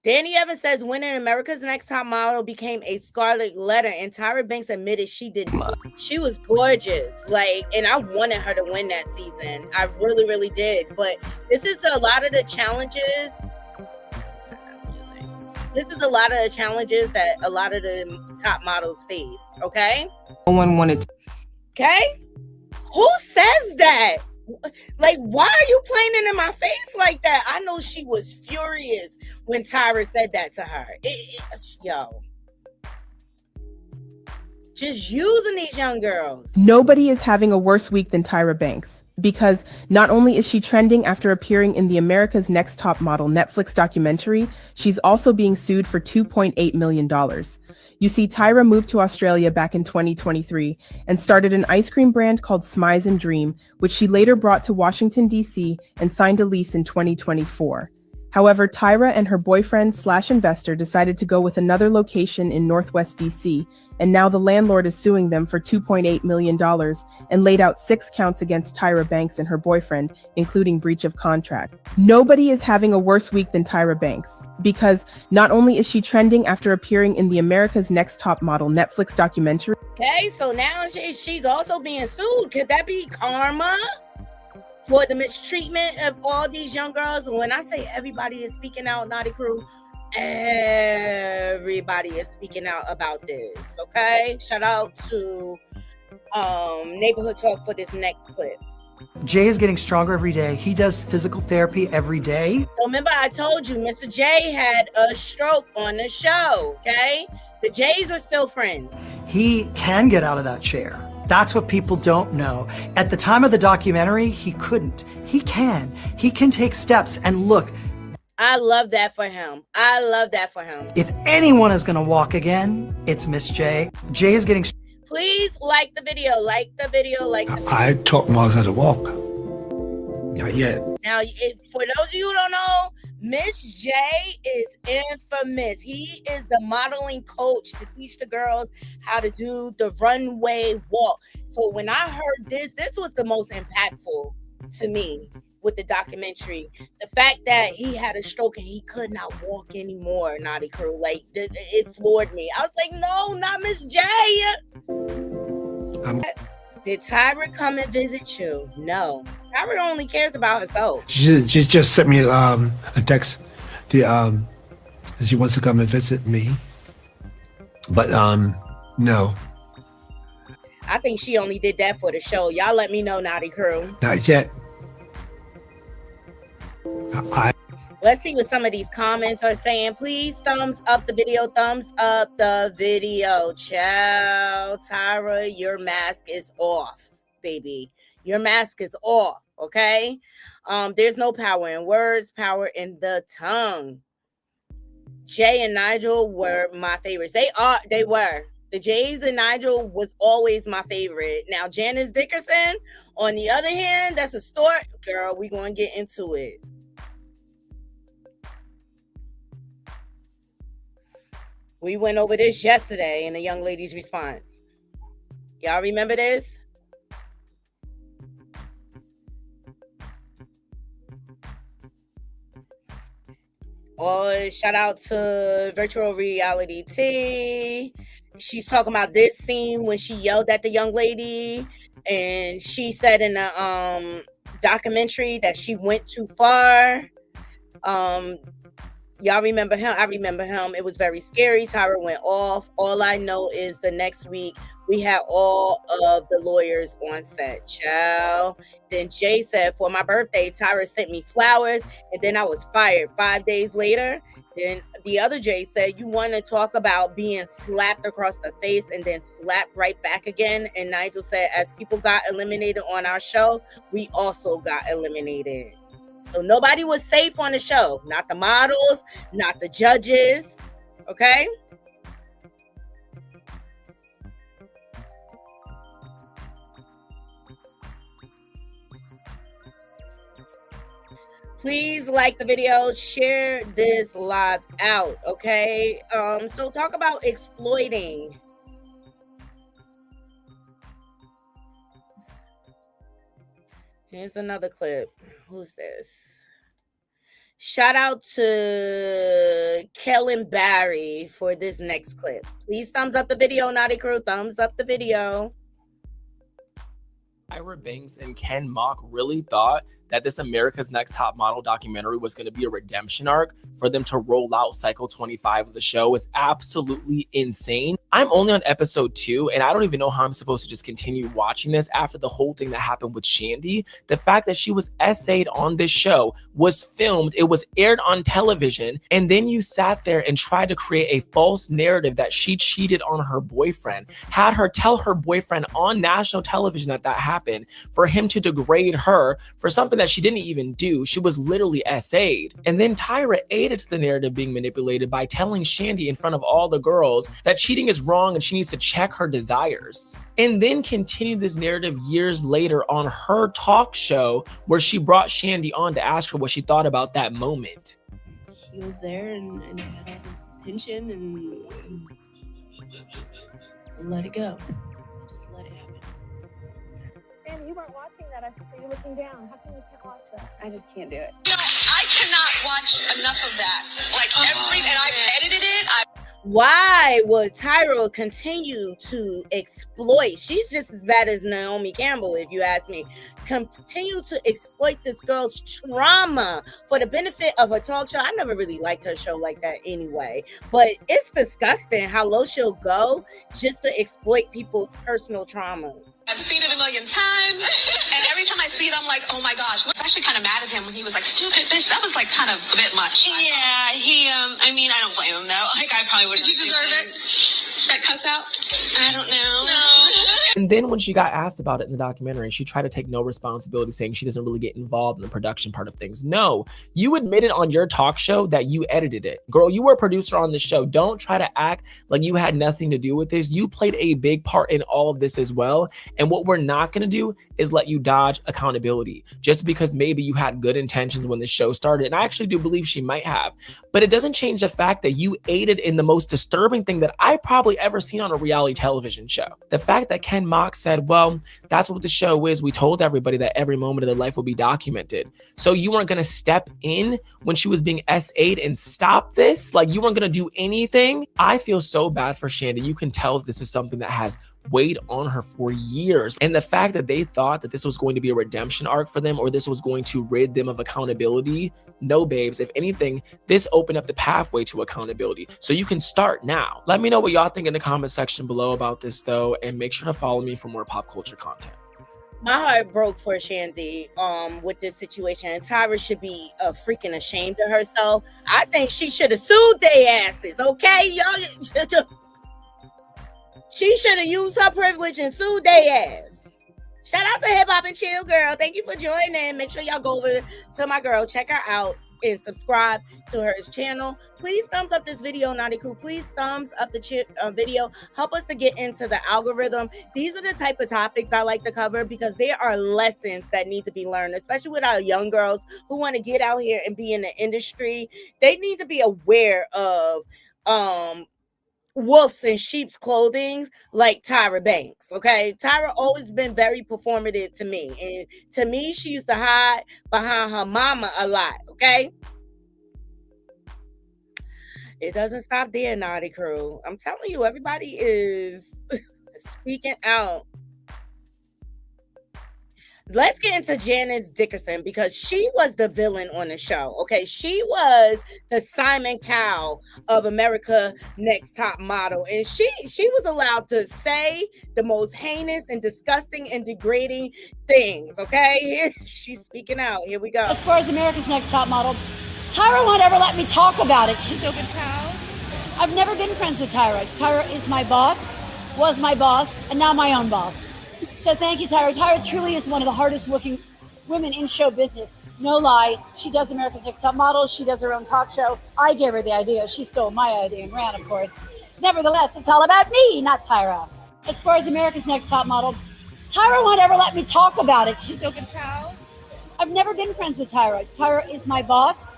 Danny Evans says winning America's Next Top Model became a scarlet letter, and Tyra Banks admitted she did. She was gorgeous, like, and I wanted her to win that season. I really, really did. But this is a lot of the challenges. This is a lot of the challenges that a lot of the top models face. Okay. No one wanted to. Okay. Who says that? Like, why are you playing it in my face like that? I know she was furious when Tyra said that to her. Yo. Just using these young girls. Nobody is having a worse week than Tyra Banks, because not only is she trending after appearing in the America's Next Top Model Netflix documentary, she's also being sued for $2.8 million. You see, Tyra moved to Australia back in 2023 and started an ice cream brand called Smize and Dream, which she later brought to Washington, D.C. and signed a lease in 2024. However, Tyra and her boyfriend/investor decided to go with another location in Northwest DC, and now the landlord is suing them for $2.8 million and laid out 6 counts against Tyra Banks and her boyfriend, including breach of contract. Nobody is having a worse week than Tyra Banks, because not only is she trending after appearing in the America's Next Top Model Netflix documentary. Okay, so now she's also being sued. Could that be karma for the mistreatment of all these young girls? And when I say everybody is speaking out, Naughty Crew, everybody is speaking out about this. Okay, shout out to Neighborhood Talk for this next clip. Jay is getting stronger every day. He does physical therapy every day. So remember, I told you Mr. J had a stroke on the show. Okay, the Jays are still friends. He can get out of that chair. That's what people don't know. At the time of the documentary, he couldn't. He can. He can take steps. And look, I love that for him. I love that for him. If anyone is going to walk again, it's Miss J. Jay is getting. Please like the video. Like the video. Like the video. I taught Mars how to walk. Not yet. Now, for those of you who don't know, Miss J is infamous. He is the modeling coach to teach the girls how to do the runway walk. So when I heard this was the most impactful to me with the documentary. The fact that he had a stroke and he could not walk anymore, Naughty Crew, like it floored me. I was like, no, not Miss J. Did Tyra come and visit you? No. Tyra only cares about herself. She just sent me a text. She wants to come and visit me. But no. I think she only did that for the show. Y'all let me know, Naughty Crew. Not yet. Let's see what some of these comments are saying. Please thumbs up the video. Thumbs up the video. Ciao, Tyra, your mask is off, baby. Your mask is off, okay? There's no power in words, power in the tongue. Jay and Nigel were my favorites. They were. The Jays and Nigel was always my favorite. Now, Janice Dickerson, on the other hand, that's a story. Girl, we gonna get into it. We went over this yesterday in the young lady's response. Y'all remember this? Oh, shout out to Virtual Reality T. She's talking about this scene when she yelled at the young lady, and she said in the documentary that she went too far. Y'all remember him? I remember him. It was very scary. Tyra went off. All I know is the next week we had all of the lawyers on set. Child. Then Jay said, for my birthday, Tyra sent me flowers, and then I was fired 5 days later. Then the other Jay said, you want to talk about being slapped across the face and then slapped right back again? And Nigel said, as people got eliminated on our show, we also got eliminated. So nobody was safe on the show. Not the models, not the judges. Okay? Please like the video, share this live out, okay? So talk about exploiting. Here's another clip. Who's this? Shout out to Kellen Barry for this next clip. Please thumbs up the video, Naughty Crew. Thumbs up the video. Tyra Banks and Ken Mock really thought that this America's Next Top Model documentary was going to be a redemption arc for them to roll out cycle 25 of the show is absolutely insane. I'm only on episode 2, and I don't even know how I'm supposed to just continue watching this after the whole thing that happened with Shandy. The fact that she was essayed on this show, was filmed, it was aired on television, and then you sat there and tried to create a false narrative that she cheated on her boyfriend, had her tell her boyfriend on national television that happened, for him to degrade her for something that she didn't even do. She was literally essayed. And then Tyra aided to the narrative being manipulated by telling Shandy in front of all the girls that cheating is wrong and she needs to check her desires. And then continued this narrative years later on her talk show where she brought Shandy on to ask her what she thought about that moment. He was there and had all this tension and let it go. Just let it happen. Shandy, you weren't watching that. I saw you looking down. How come you can't watch that? I just can't do it. You know, I cannot watch enough of that. Like and I edited it. Why would Tyra continue to exploit? She's just as bad as Naomi Campbell, if you ask me. Continue to exploit this girl's trauma for the benefit of her talk show. I never really liked her show like that anyway, but it's disgusting how low she'll go just to exploit people's personal traumas. I've seen it a million times, and every time I see it, I'm like, oh my gosh. I was actually kind of mad at him when he was like, stupid bitch. That was like kind of a bit much. Yeah, I mean, I don't blame him though. Like, I probably would. Did you deserve it? That cuss out? I don't know. No. And then when she got asked about it in the documentary, she tried to take no responsibility, saying she doesn't really get involved in the production part of things. No, you admitted on your talk show that you edited it. Girl, you were a producer on the show. Don't try to act like you had nothing to do with this. You played a big part in all of this as well. And what we're not going to do is let you dodge accountability just because maybe you had good intentions when the show started. And I actually do believe she might have, but it doesn't change the fact that you aided in the most disturbing thing that I probably ever seen on a reality television show. The fact that Ken Mock said, well, that's what the show is. We told everybody that every moment of their life will be documented. So you weren't going to step in when she was being SA'd and stop this? Like, you weren't going to do anything? I feel so bad for Shandy. You can tell this is something that has weighed on her for years. And the fact that they thought that this was going to be a redemption arc for them, or this was going to rid them of accountability. No, babes. If anything, this opened up the pathway to accountability. So you can start now. Let me know what y'all think in the comment section below about this though, and make sure to follow me for more pop culture content. My heart broke for Shandy with this situation. Tyra should be freaking ashamed of herself. I think she should have sued their asses, okay? Y'all, she should have used her privilege and sued their ass. Shout out to Hip Hop and Chill Girl. Thank you for joining. Make sure y'all go over to my girl, check her out, and subscribe to her channel. Please thumbs up this video, Naughty Crew. Please thumbs up the video. Help us to get into the algorithm. These are the type of topics I like to cover because there are lessons that need to be learned, especially with our young girls who want to get out here and be in the industry. They need to be aware of wolves in sheep's clothing like Tyra Banks. Okay, Tyra always been very performative to me, and to me she used to hide behind her mama a lot. Okay, it doesn't stop there, Naughty Crew. I'm telling you, everybody is speaking out. Let's get into Janice Dickinson because she was the villain on the show. Okay, she was the Simon Cowell of America Next Top Model, and she was allowed to say the most heinous and disgusting and degrading things. Okay, here she's speaking out. Here we go. As far as America's Next Top Model, Tyra won't ever let me talk about it. She's still good pals. I've never been friends with Tyra. Tyra is my boss, was my boss, and now my own boss. So thank you, Tyra. Tyra truly is one of the hardest working women in show business. No lie. She does America's Next Top Model. She does her own talk show. I gave her the idea. She stole my idea and ran, of course. Nevertheless, it's all about me, not Tyra. As far as America's Next Top Model, Tyra won't ever let me talk about it. She's still good pals. I've never been friends with Tyra. Tyra is my boss.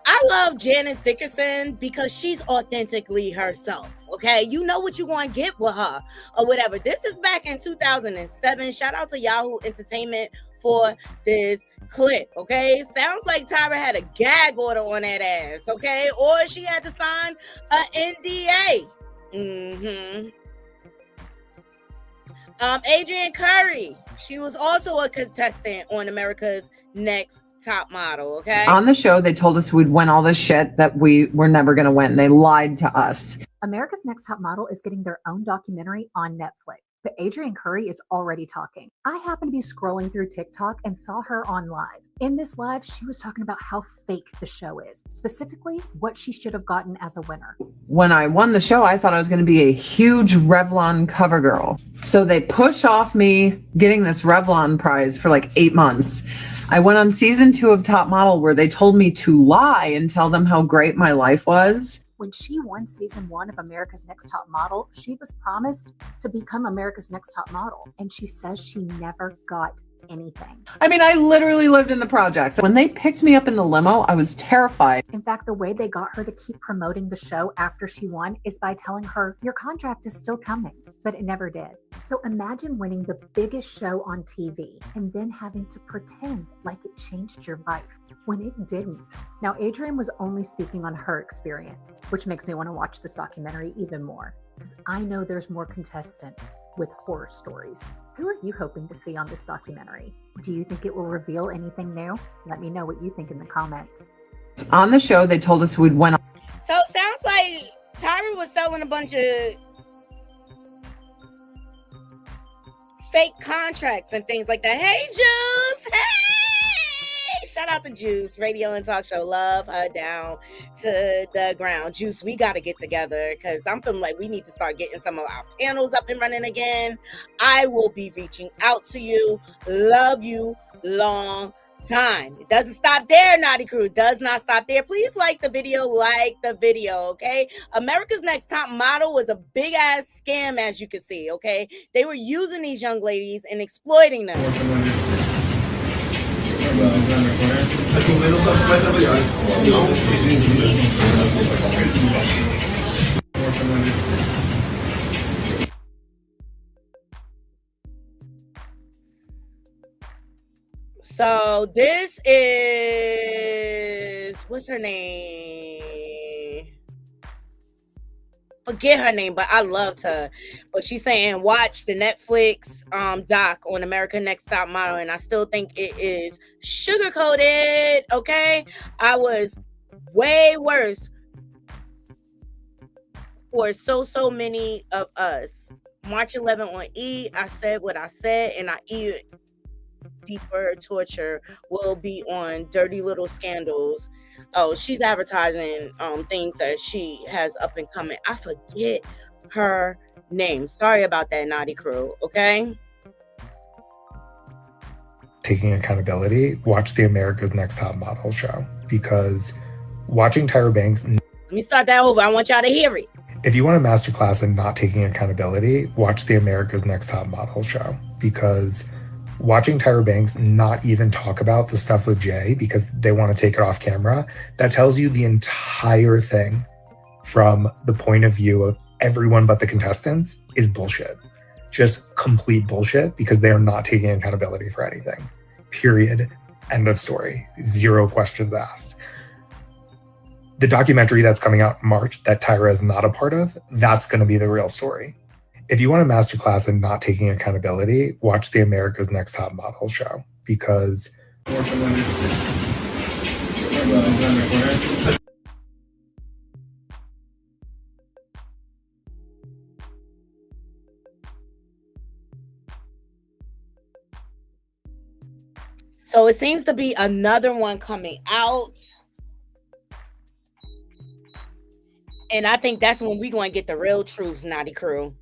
I love Janice Dickinson because she's authentically herself. Okay, you know what you're going to get with her or whatever. This is back in 2007. Shout out to Yahoo Entertainment for this clip, okay? Sounds like Tyra had a gag order on that ass, okay? Or she had to sign an NDA. Adrienne Curry, she was also a contestant on America's Next Top Model, okay? On the show, they told us we'd win all this shit that we were never going to win. They lied to us. America's Next Top Model is getting their own documentary on Netflix. But Adrienne Curry is already talking. I happened to be scrolling through TikTok and saw her on live. In this live, she was talking about how fake the show is, specifically what she should have gotten as a winner. When I won the show, I thought I was going to be a huge Revlon cover girl. So they push off me getting this Revlon prize for like 8 months. I went on season 2 of Top Model where they told me to lie and tell them how great my life was. When she won season 1 of America's Next Top Model, she was promised to become America's Next Top Model. And she says she never got anything. I mean, I literally lived in the projects. When they picked me up in the limo, I was terrified. In fact, the way they got her to keep promoting the show after she won is by telling her, your contract is still coming, but it never did. So imagine winning the biggest show on TV and then having to pretend like it changed your life when it didn't. Now, Adrienne was only speaking on her experience, which makes me want to watch this documentary even more, because I know there's more contestants with horror stories. Who are you hoping to see on this documentary? Do you think it will reveal anything new? Let me know what you think in the comments. On the show, they told us we'd win. So it sounds like Tyra was selling a bunch of fake contracts and things like that. Hey, Juice! Hey! Shout out to Juice, radio and talk show. Love her down to the ground. Juice, we got to get together because I'm feeling like we need to start getting some of our panels up and running again. I will be reaching out to you. Love you long time. It doesn't stop there, Naughty Crew. It does not stop there. Please like the video, okay? America's Next Top Model was a big ass scam, as you can see, okay? They were using these young ladies and exploiting them. So this is, what's her name? Forget her name, but I loved her. But she's saying watch the Netflix doc on America Next Top Model, and I still think it is sugar-coated, okay? I was way worse for so many of us. March 11th on E, I said what I said, and I even deeper torture will be on Dirty Little Scandals. Oh, she's advertising things that she has up and coming. I forget her name. Sorry about that, Naughty Crew, okay? Taking accountability, watch the America's Next Top Model show, because watching Tyra Banks... Let me start that over. I want y'all to hear it. If you want a masterclass in not taking accountability, watch the America's Next Top Model show, because watching Tyra Banks not even talk about the stuff with Jay because they want to take it off camera, that tells you the entire thing from the point of view of everyone but the contestants is bullshit. Just complete bullshit, because they are not taking accountability for anything. Period. End of story. Zero questions asked. The documentary that's coming out in March that Tyra is not a part of, that's going to be the real story. If you want a masterclass in not taking accountability, watch the America's Next Top Model show, because so it seems to be another one coming out. And I think that's when we're going to get the real truth, Naughty Crew.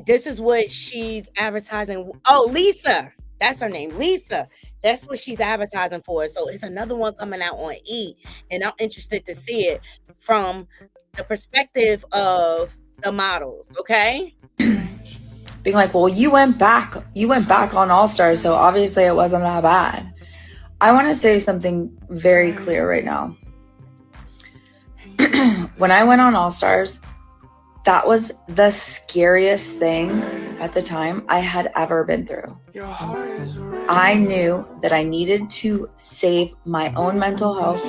This is what she's advertising. Oh, Lisa. That's her name. Lisa. That's what she's advertising for. So it's another one coming out on E. And I'm interested to see it from the perspective of the models. Okay? Being like, well, you went back on All Stars, so obviously it wasn't that bad. I want to say something very clear right now. When I went on All Stars, that was the scariest thing at the time I had ever been through. I knew that I needed to save my own mental health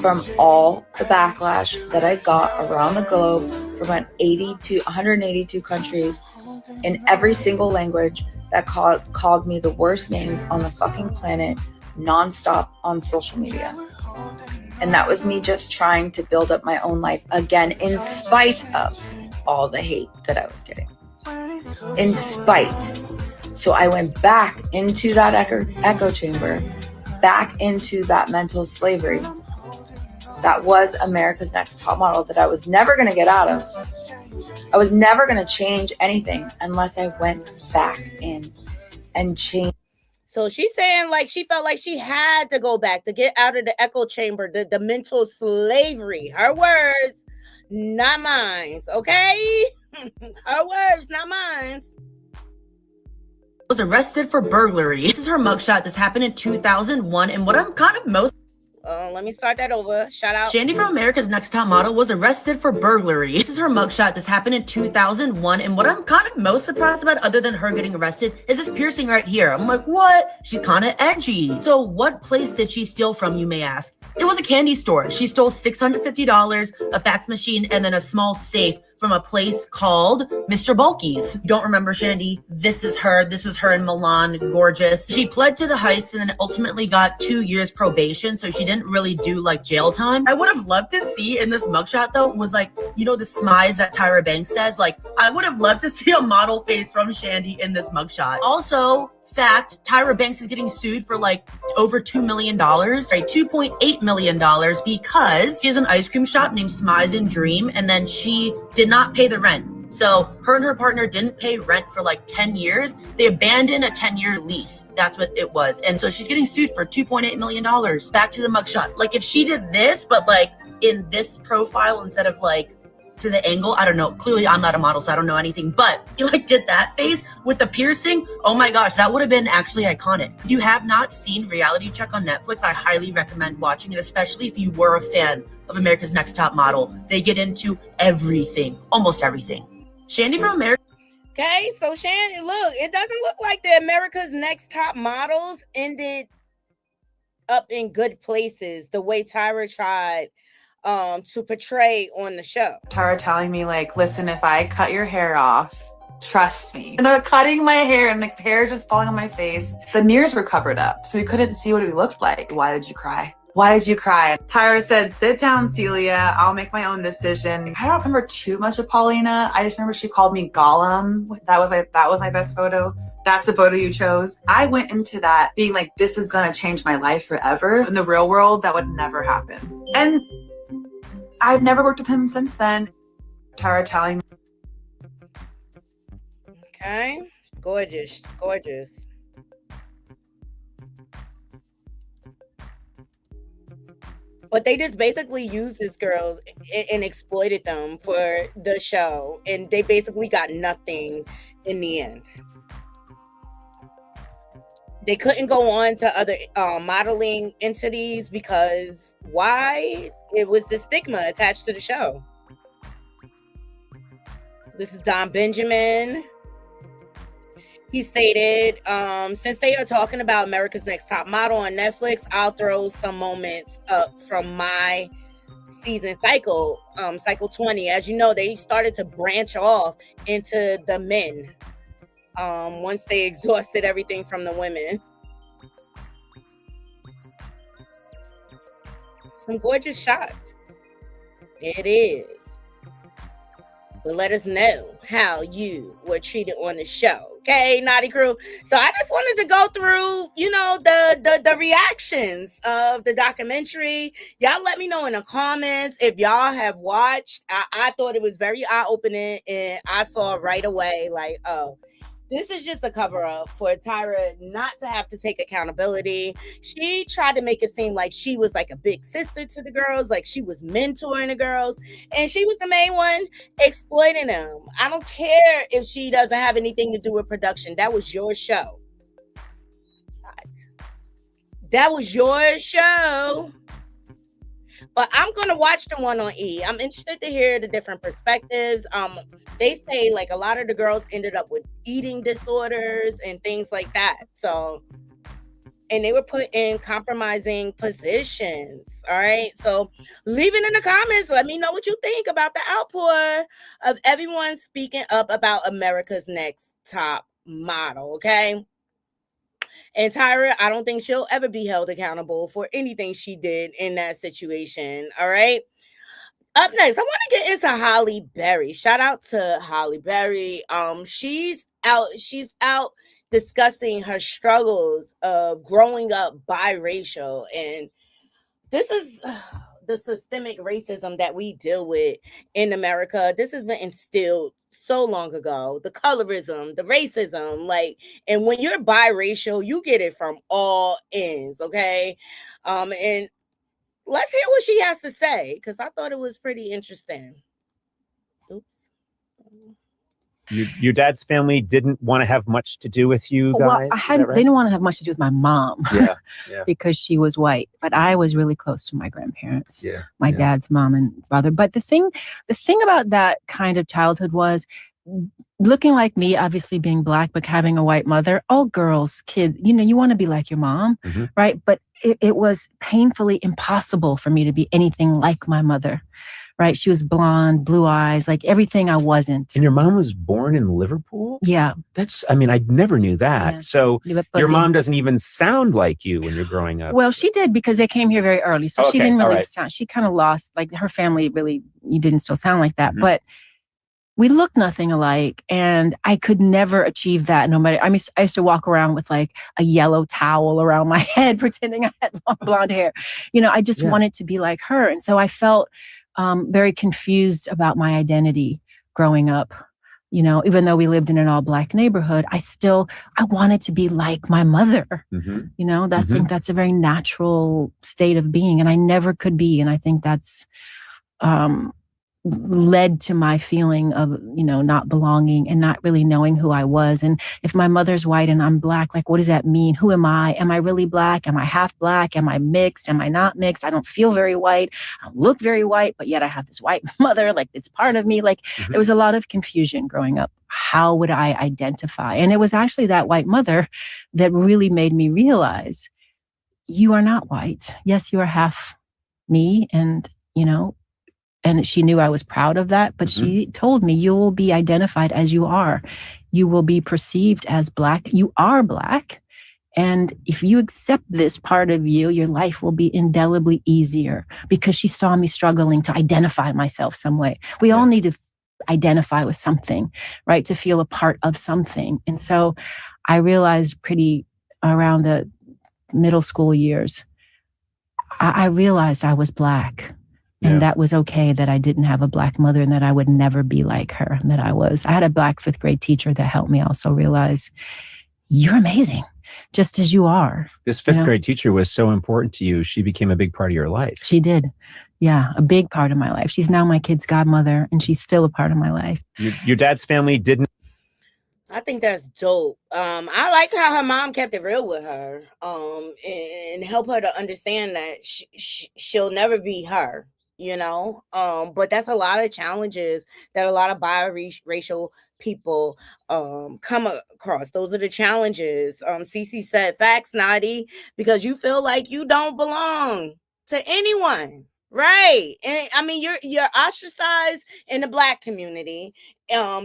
from all the backlash that I got around the globe from 182 countries in every single language that called me the worst names on the fucking planet nonstop on social media. And that was me just trying to build up my own life again, in spite of all the hate that I was getting. In spite. So I went back into that echo chamber, back into that mental slavery. That was America's Next Top Model that I was never going to get out of. I was never going to change anything unless I went back in and changed. So she's saying like she felt like she had to go back to get out of the echo chamber, the mental slavery. Her words, not mine. Okay? Her words, not mine. Was arrested for burglary. This is her mugshot. This happened in 2001. And what I'm kind of most... Let me start that over. Shout out. Shandy from America's Next Top Model was arrested for burglary. This is her mugshot. This happened in 2001. And what I'm kind of most surprised about, other than her getting arrested, is this piercing right here. I'm like, what? She's kind of edgy. So what place did she steal from, you may ask? It was a candy store. She stole $650, a fax machine, and then a small safe from a place called Mr. Bulky's. Don't remember Shandy? This is her. This was her in Milan. Gorgeous. She pled to the heist and then ultimately got 2 years probation, so she didn't really do like jail time. I would have loved to see in this mugshot though was like, you know, the smize that Tyra Banks says. Like, I would have loved to see a model face from Shandy in this mugshot. Also, fact, Tyra Banks is getting sued for like over $2 million, right? $2.8 million because she has an ice cream shop named Smize and Dream, and then she did not pay the rent. So her and her partner didn't pay rent for like 10 years. They abandoned a 10-year lease. That's what it was. And so she's getting sued for $2.8 million. Back to the mugshot. Like if she did this, but like in this profile instead of like to the angle, I don't know. Clearly I'm not a model, so I don't know anything, but he like did that face with the piercing. Oh my gosh, that would have been actually iconic. If you have not seen Reality Check on Netflix, I highly recommend watching it, especially if you were a fan of America's Next Top Model. They get into everything, almost everything. Shandy from America. Okay, so Shandy, look, it doesn't look like the America's Next Top Models ended up in good places the way Tyra tried to portray on the show. Tyra telling me like, listen, if I cut your hair off, trust me. And they're cutting my hair and the hair just falling on my face. The mirrors were covered up, so we couldn't see what we looked like. Why did you cry? Why did you cry? Tyra said, sit down, Celia. I'll make my own decision. I don't remember too much of Paulina. I just remember she called me Gollum. That was my best photo. That's the photo you chose. I went into that being like, this is gonna change my life forever. In the real world, that would never happen. And I've never worked with him since then. Tyra telling me. Okay, gorgeous, gorgeous. But they just basically used these girls and exploited them for the show. And they basically got nothing in the end. They couldn't go on to other modeling entities because why? It was the stigma attached to the show. This is Don Benjamin. He stated, since they are talking about America's Next Top Model on Netflix, I'll throw some moments up from my season cycle 20. As you know, they started to branch off into the men once they exhausted everything from the women. Some gorgeous shots. It is. But let us know how you were treated on the show. Okay, Naughty Crew. So I just wanted to go through, you know, the reactions of the documentary. Y'all let me know in the comments if y'all have watched. I thought it was very eye-opening, and I saw right away, like, oh, this is just a cover-up for Tyra not to have to take accountability. She tried to make it seem like she was like a big sister to the girls, like she was mentoring the girls, and she was the main one exploiting them. I don't care if she doesn't have anything to do with production. That was your show. That was your show. But I'm gonna watch the one on E. I'm interested to hear the different perspectives. They say like a lot of the girls ended up with eating disorders and things like that. So, and they were put in compromising positions. All right. So leave it in the comments. Let me know what you think about the outpour of everyone speaking up about America's Next Top Model. Okay. And Tyra, I don't think she'll ever be held accountable for anything she did in that situation. All right. Up next, I want to get into Halle Berry. Shout out to Halle Berry. She's out discussing her struggles of growing up biracial, and this is the systemic racism that we deal with in America. This has been instilled so long ago. The colorism, the racism, like, and when you're biracial, you get it from all ends, okay? And let's hear what she has to say, because I thought it was pretty interesting. Oops. Your dad's family didn't want to have much to do with you guys? Well, they didn't want to have much to do with my mom. Yeah. Because she was white. But I was really close to my grandparents. Yeah. My dad's mom and father. But the thing about that kind of childhood was looking like me, obviously being Black, but having a white mother. All girls, kids, you want to be like your mom, right? But it was painfully impossible for me to be anything like my mother. Right. She was blonde, blue eyes, like everything I wasn't. And your mom was born in Liverpool? Yeah. I never knew that. Yeah. So your mom doesn't even sound like you when you're growing up. Well, she did, because they came here very early. So she didn't really sound, she kind of lost, like her family really, you didn't still sound like that. But we looked nothing alike, and I could never achieve that. No matter, I used to walk around with like a yellow towel around my head, pretending I had long blonde hair. I just wanted to be like her. And so I felt very confused about my identity growing up. Even though we lived in an all Black neighborhood, I wanted to be like my mother. I think that's a very natural state of being, and I never could be. And I think that's led to my feeling of, not belonging and not really knowing who I was. And if my mother's white and I'm Black, like, what does that mean? Who am I? Am I really Black? Am I half Black? Am I mixed? Am I not mixed? I don't feel very white. I don't look very white, but yet I have this white mother. Like, it's part of me. Like, there was a lot of confusion growing up. How would I identify? And it was actually that white mother that really made me realize, you are not white. Yes, you are half me. And, and she knew I was proud of that, but she told me, you will be identified as you are. You will be perceived as Black. You are Black. And if you accept this part of you, your life will be indelibly easier, because she saw me struggling to identify myself some way. We all need to identify with something, right? To feel a part of something. And so I realized pretty around the middle school years, I realized I was Black. And that was okay, that I didn't have a Black mother, and that I would never be like her. And that I had a Black 5th grade teacher that helped me also realize, you're amazing, just as you are. This 5th grade teacher was so important to you. She became a big part of your life. She did. Yeah, a big part of my life. She's now my kid's godmother, and she's still a part of my life. Your dad's family didn't. I think that's dope. I like how her mom kept it real with her, and help her to understand that she'll never be her. But that's a lot of challenges that a lot of biracial people come across. Those are the challenges. Cece said, facts, Nadi, because you feel like you don't belong to anyone, right? And I mean, you're ostracized in the Black community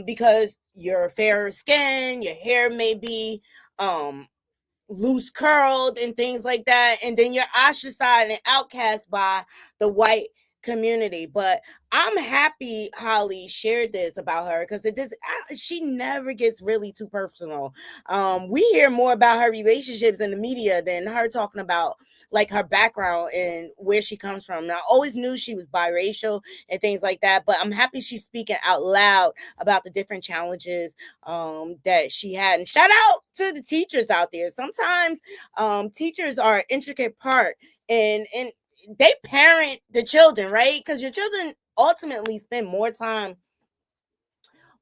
because you're fairer skin, your hair may be loose curled and things like that, and then you're ostracized and outcast by the white community. But I'm happy Halle shared this about her, because she never gets really too personal. We hear more about her relationships in the media than her talking about like her background and where she comes from. And I always knew she was biracial and things like that, but I'm happy she's speaking out loud about the different challenges that she had. And shout out to the teachers out there. Sometimes teachers are an intricate part and they parent the children, right? Because your children ultimately spend more time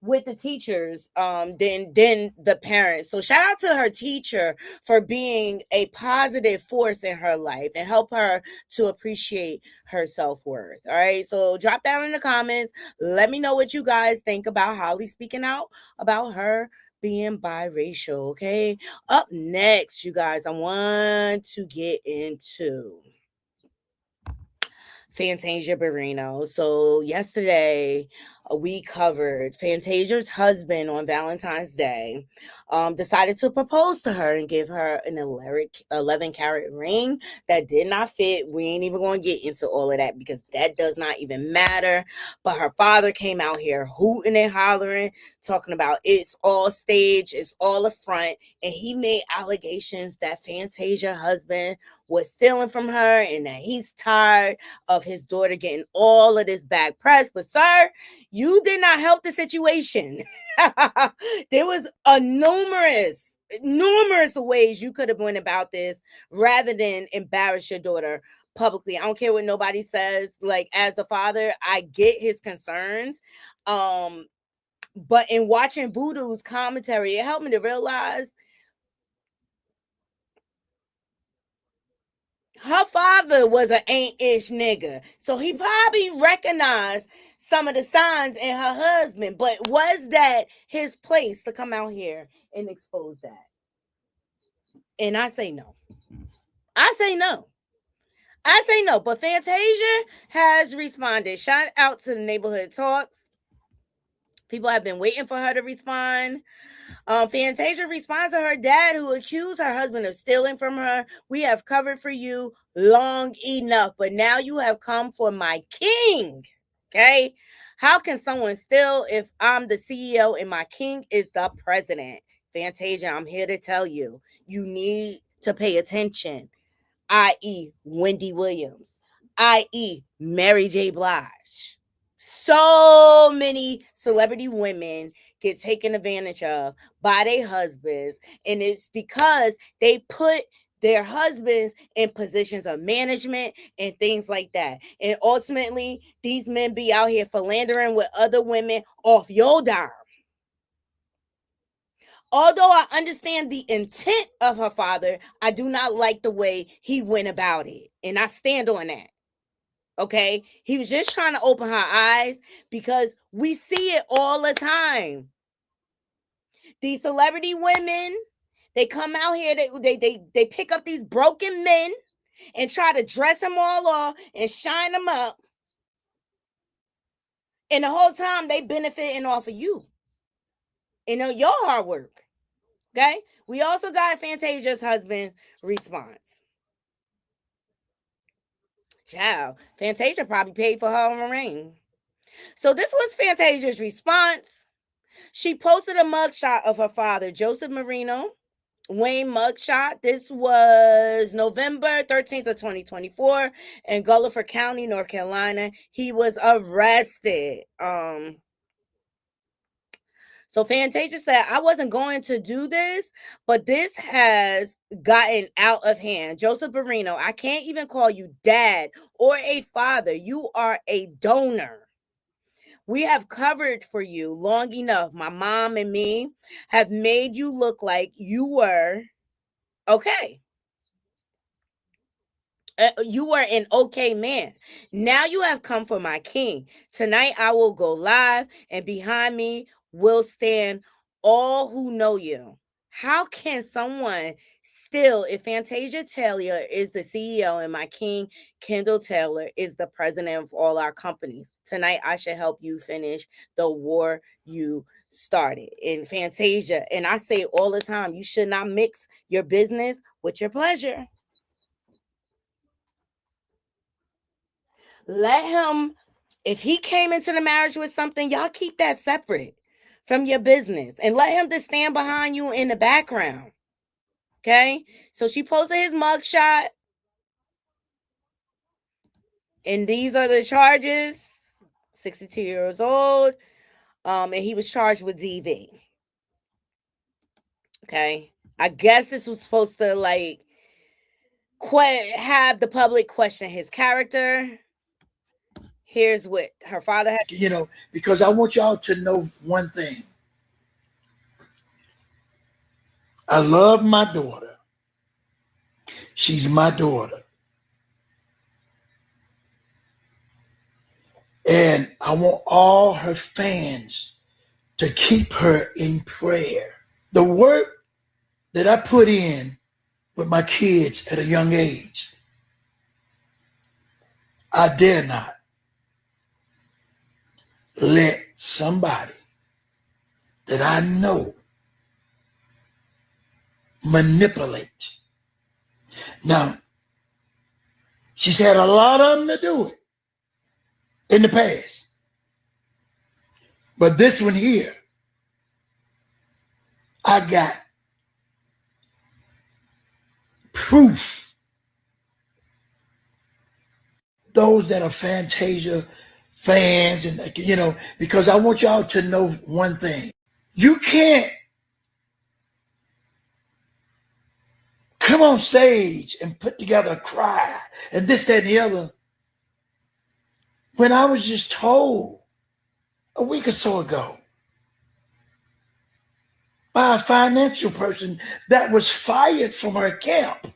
with the teachers than the parents. So shout out to her teacher for being a positive force in her life and help her to appreciate her self-worth. All right, so drop down in the comments, let me know what you guys think about Halle speaking out about her being biracial. Okay, up next, you guys, I want to get into Fantasia Barrino. So yesterday we covered Fantasia's husband on Valentine's Day decided to propose to her and give her an 11-carat ring that did not fit. We ain't even going to get into all of that because that does not even matter. But her father came out here hooting and hollering, talking about it's all stage, it's all a front, and he made allegations that Fantasia's husband was stealing from her and that he's tired of his daughter getting all of this back press. But sir, you did not help the situation. There was numerous ways you could have went about this rather than embarrass your daughter publicly. I don't care what nobody says. Like, as a father, I get his concerns. But in watching Voodoo's commentary, it helped me to realize her father was an ain't-ish nigga. So he probably recognized some of the signs in her husband. But was that his place to come out here and expose that? And I say no. I say no. But Fantasia has responded. Shout out to the neighborhood talks. People have been waiting for her to respond. Fantasia responds to her dad, who accused her husband of stealing from her. We have covered for you long enough, but now you have come for my king. Okay? How can someone steal if I'm the CEO and my king is the president? Fantasia, I'm here to tell you, you need to pay attention, i.e. Wendy Williams, i.e. Mary J. Blige. So many celebrity women get taken advantage of by their husbands, and it's because they put their husbands in positions of management and things like that. And ultimately, these men be out here philandering with other women off your dime. Although I understand the intent of her father, I do not like the way he went about it, and I stand on that. Okay, he was just trying to open her eyes because we see it all the time. These celebrity women, they come out here, they pick up these broken men and try to dress them all off and shine them up. And the whole time they benefiting off of you and your hard work. Okay, we also got Fantasia's husband's response. Child, Fantasia probably paid for her own ring. So this was Fantasia's response. She posted a mugshot of her father, Joseph Marino, Wayne mugshot. This was November 13th of 2024 in Gulliver County, North Carolina. He was arrested. So Fantasia said, I wasn't going to do this, but this has gotten out of hand. Joseph Barrino, I can't even call you dad or a father. You are a donor. We have covered for you long enough. My mom and me have made you look like you were okay. You were an okay man. Now you have come for my king. Tonight I will go live, and behind me will stand all who know you. How can someone steal if Fantasia Taylor is the CEO and my king, Kendall Taylor, is the president of all our companies? Tonight I should help you finish the war you started. In Fantasia, and I say all the time, you should not mix your business with your pleasure. Let him, if he came into the marriage with something, y'all keep that separate from your business and let him just stand behind you in the background. Okay? So she posted his mugshot. And these are the charges. 62 years old. And he was charged with DV. Okay? I guess this was supposed to have the public question his character. Here's what her father had. You know, because I want y'all to know one thing. I love my daughter. She's my daughter. And I want all her fans to keep her in prayer. The work that I put in with my kids at a young age, I dare not let somebody that I know manipulate. Now, she's had a lot of them to do it in the past. But this one here, I got proof. Those that are Fantasia fans, and you know, because I want y'all to know one thing. You can't come on stage and put together a cry and this, that, and the other when I was just told a week or so ago by a financial person that was fired from her camp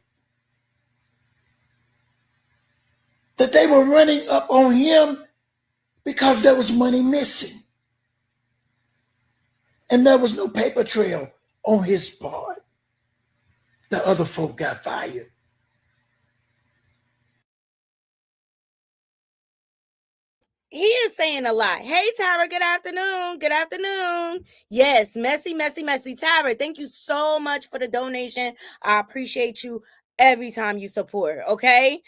that they were running up on him because there was money missing. And there was no paper trail on his part. The other folk got fired. He is saying a lot. Hey, Tyra, good afternoon. Good afternoon. Yes, messy. Tyra, thank you so much for the donation. I appreciate you every time you support, okay?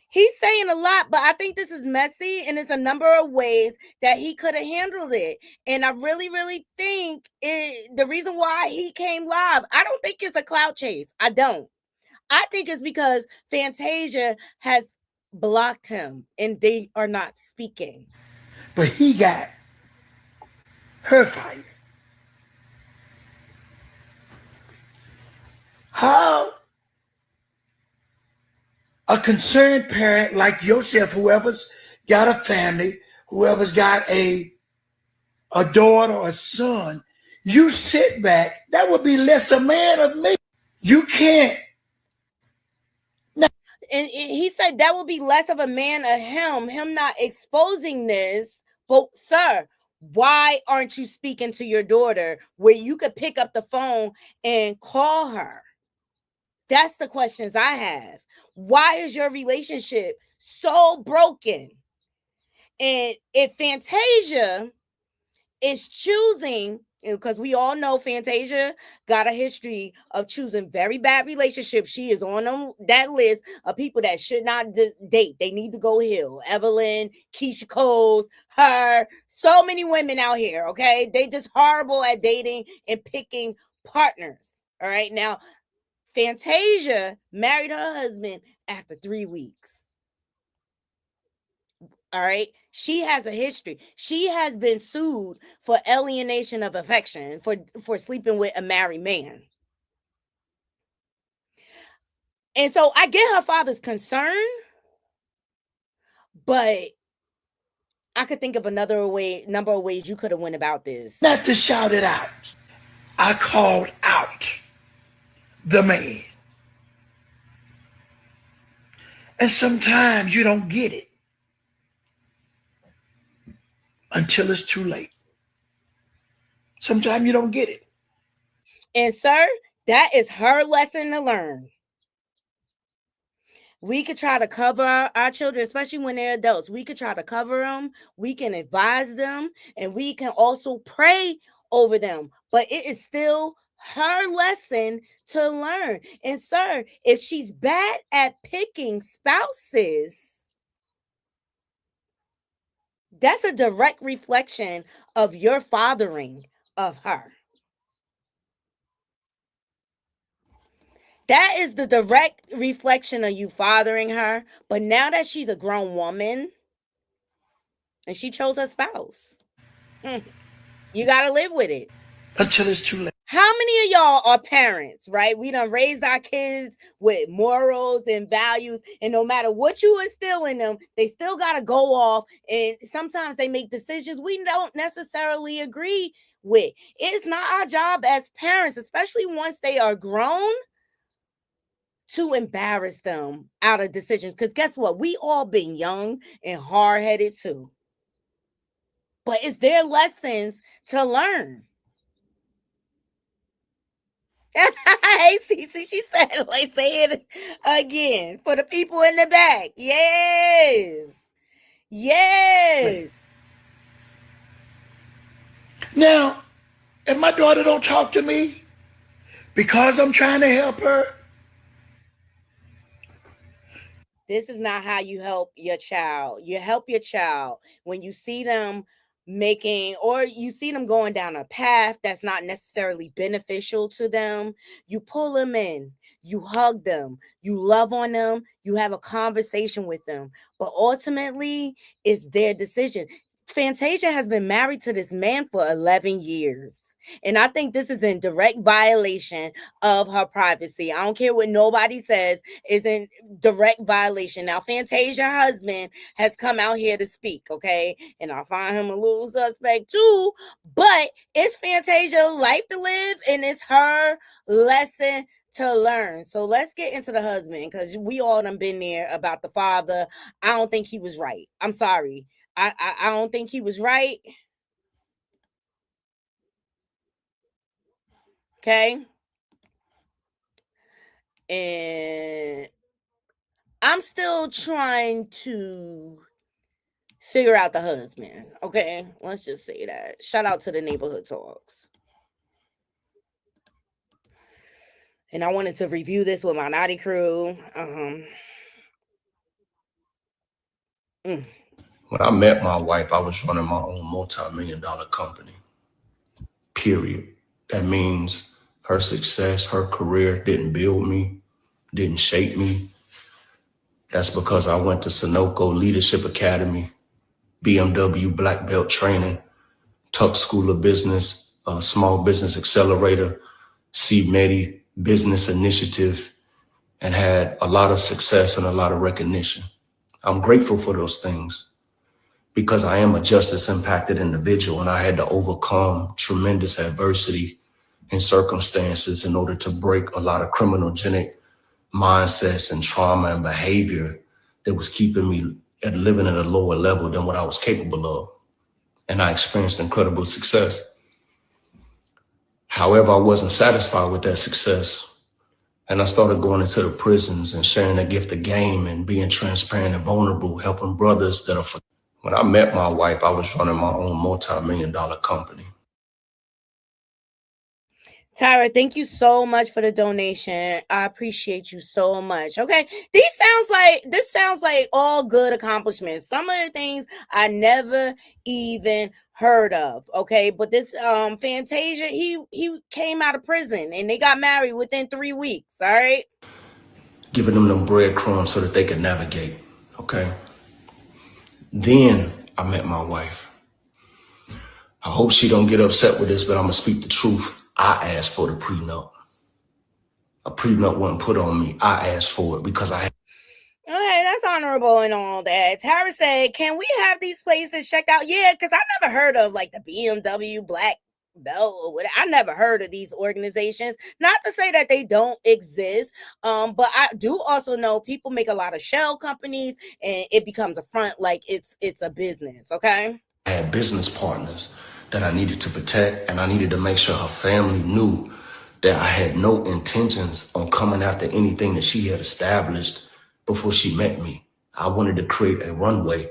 He's saying a lot, but I think this is messy, and it's a number of ways that he could have handled it. And I really think the reason why he came live, I don't think it's a clout chase. I don't. I think it's because Fantasia has blocked him and they are not speaking. But he got her fired. How a concerned parent like yourself, whoever's got a family, whoever's got a daughter or a son, you sit back, that would be less a man of me. You can't. And he said that would be less of a man of him not exposing this. But sir, why aren't you speaking to your daughter where you could pick up the phone and call her? That's the questions I have. Why is your relationship so broken? And if Fantasia is choosing, because we all know Fantasia got a history of choosing very bad relationships. She is on that list of people that should not date. They need to go heal. Evelyn, Keisha Coles, her, so many women out here, okay? They just horrible at dating and picking partners, all right? Now, Fantasia married her husband after 3 weeks. All right. She has a history. She has been sued for alienation of affection for sleeping with a married man. And so I get her father's concern, but I could think of number of ways you could have went about this. Not to shout it out. I called out the man. And sometimes you don't get it until it's too late. Sometimes you don't get it. And sir, that is her lesson to learn. We could try to cover our children, especially when they're adults. We could try to cover them. We can advise them, and we can also pray over them. But it is still her lesson to learn. And sir, if she's bad at picking spouses, that's a direct reflection of your fathering of her. That is the direct reflection of you fathering her. But now that she's a grown woman and she chose her spouse, you got to live with it. Until it's too late. How many of y'all are parents, right? We done raised our kids with morals and values, and no matter what you instill in them, they still got to go off, and sometimes they make decisions we don't necessarily agree with. It's not our job as parents, especially once they are grown, to embarrass them out of decisions. Because guess what? We all been young and hard-headed too. But it's their lessons to learn. Hey, Cece, she said, like, say it again for the people in the back. Yes. Yes. Now, if my daughter don't talk to me because I'm trying to help her, this is not how you help your child. You help your child when you see them making, or you see them going down a path that's not necessarily beneficial to them. You pull them in, you hug them, you love on them, you have a conversation with them. But ultimately, it's their decision. Fantasia has been married to this man for 11 years. And I think this is in direct violation of her privacy. I don't care what nobody says, is in direct violation. Now, Fantasia husband has come out here to speak, okay? And I find him a little suspect too, but it's Fantasia's life to live, and it's her lesson to learn. So let's get into the husband, because we all done been there about the father. I don't think he was right. I'm sorry. I don't think he was right. Okay. And I'm still trying to figure out the husband. Okay. Let's just say that. Shout out to the neighborhood talks. And I wanted to review this with my naughty crew. When I met my wife, I was running my own multi-million-dollar company, period. That means her success, her career didn't build me, didn't shape me. That's because I went to Sunoco Leadership Academy, BMW Black Belt Training, Tuck School of Business, Small Business Accelerator, CMEDI Business Initiative, and had a lot of success and a lot of recognition. I'm grateful for those things, because I am a justice impacted individual, and I had to overcome tremendous adversity and circumstances in order to break a lot of criminogenic mindsets and trauma and behavior that was keeping me living at a lower level than what I was capable of. And I experienced incredible success. However, I wasn't satisfied with that success. And I started going into the prisons and sharing the gift of game and being transparent and vulnerable, helping brothers that are. When I met my wife, I was running my own multi-million-dollar company. Tyra, thank you so much for the donation. I appreciate you so much. Okay, this sounds like all good accomplishments. Some of the things I never even heard of. Okay, but this Fantasia, he came out of prison and they got married within 3 weeks. All right, giving them breadcrumbs so that they could navigate. Okay. Then I met my wife. I hope she don't get upset with this, but I'm gonna speak the truth. I asked for the prenup. A prenup wasn't put on me. I asked for it because I had. Okay, that's honorable and all that. Tara said, can we have these places checked out? Yeah, because I never heard of like the BMW Black Belt or whatever. I never heard of these organizations. Not to say that they don't exist, but I do also know people make a lot of shell companies and it becomes a front like it's a business, okay? I had business partners that I needed to protect, and I needed to make sure her family knew that I had no intentions on coming after anything that she had established before she met me. I wanted to create a runway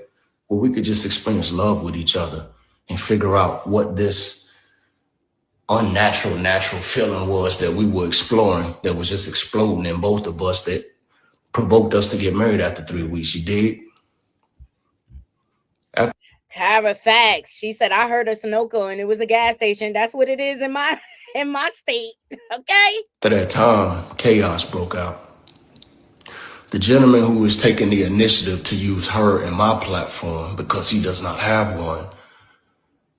where we could just experience love with each other and figure out what this natural feeling was that we were exploring, that was just exploding in both of us, that provoked us to get married after 3 weeks. You did? Tara, facts. She said, I heard of Sunoco and it was a gas station. That's what it is in my state. Okay. At that time, chaos broke out. The gentleman who is taking the initiative to use her and my platform, because he does not have one,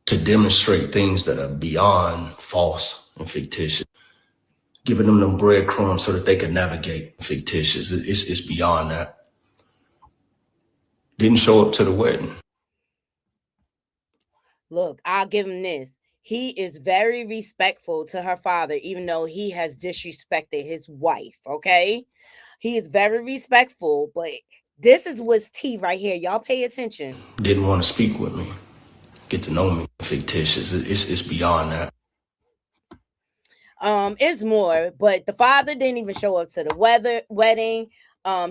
to demonstrate things that are beyond false and fictitious. Giving them breadcrumbs so that they can navigate. Fictitious. It's beyond that. Didn't show up to the wedding. Look, I'll give him this. He is very respectful to her father, even though he has disrespected his wife, okay? He is very respectful, but this is what's tea right here. Y'all pay attention. Didn't want to speak with me, get to know me. Fictitious. It's beyond that. It's more, but the father didn't even show up to the wedding.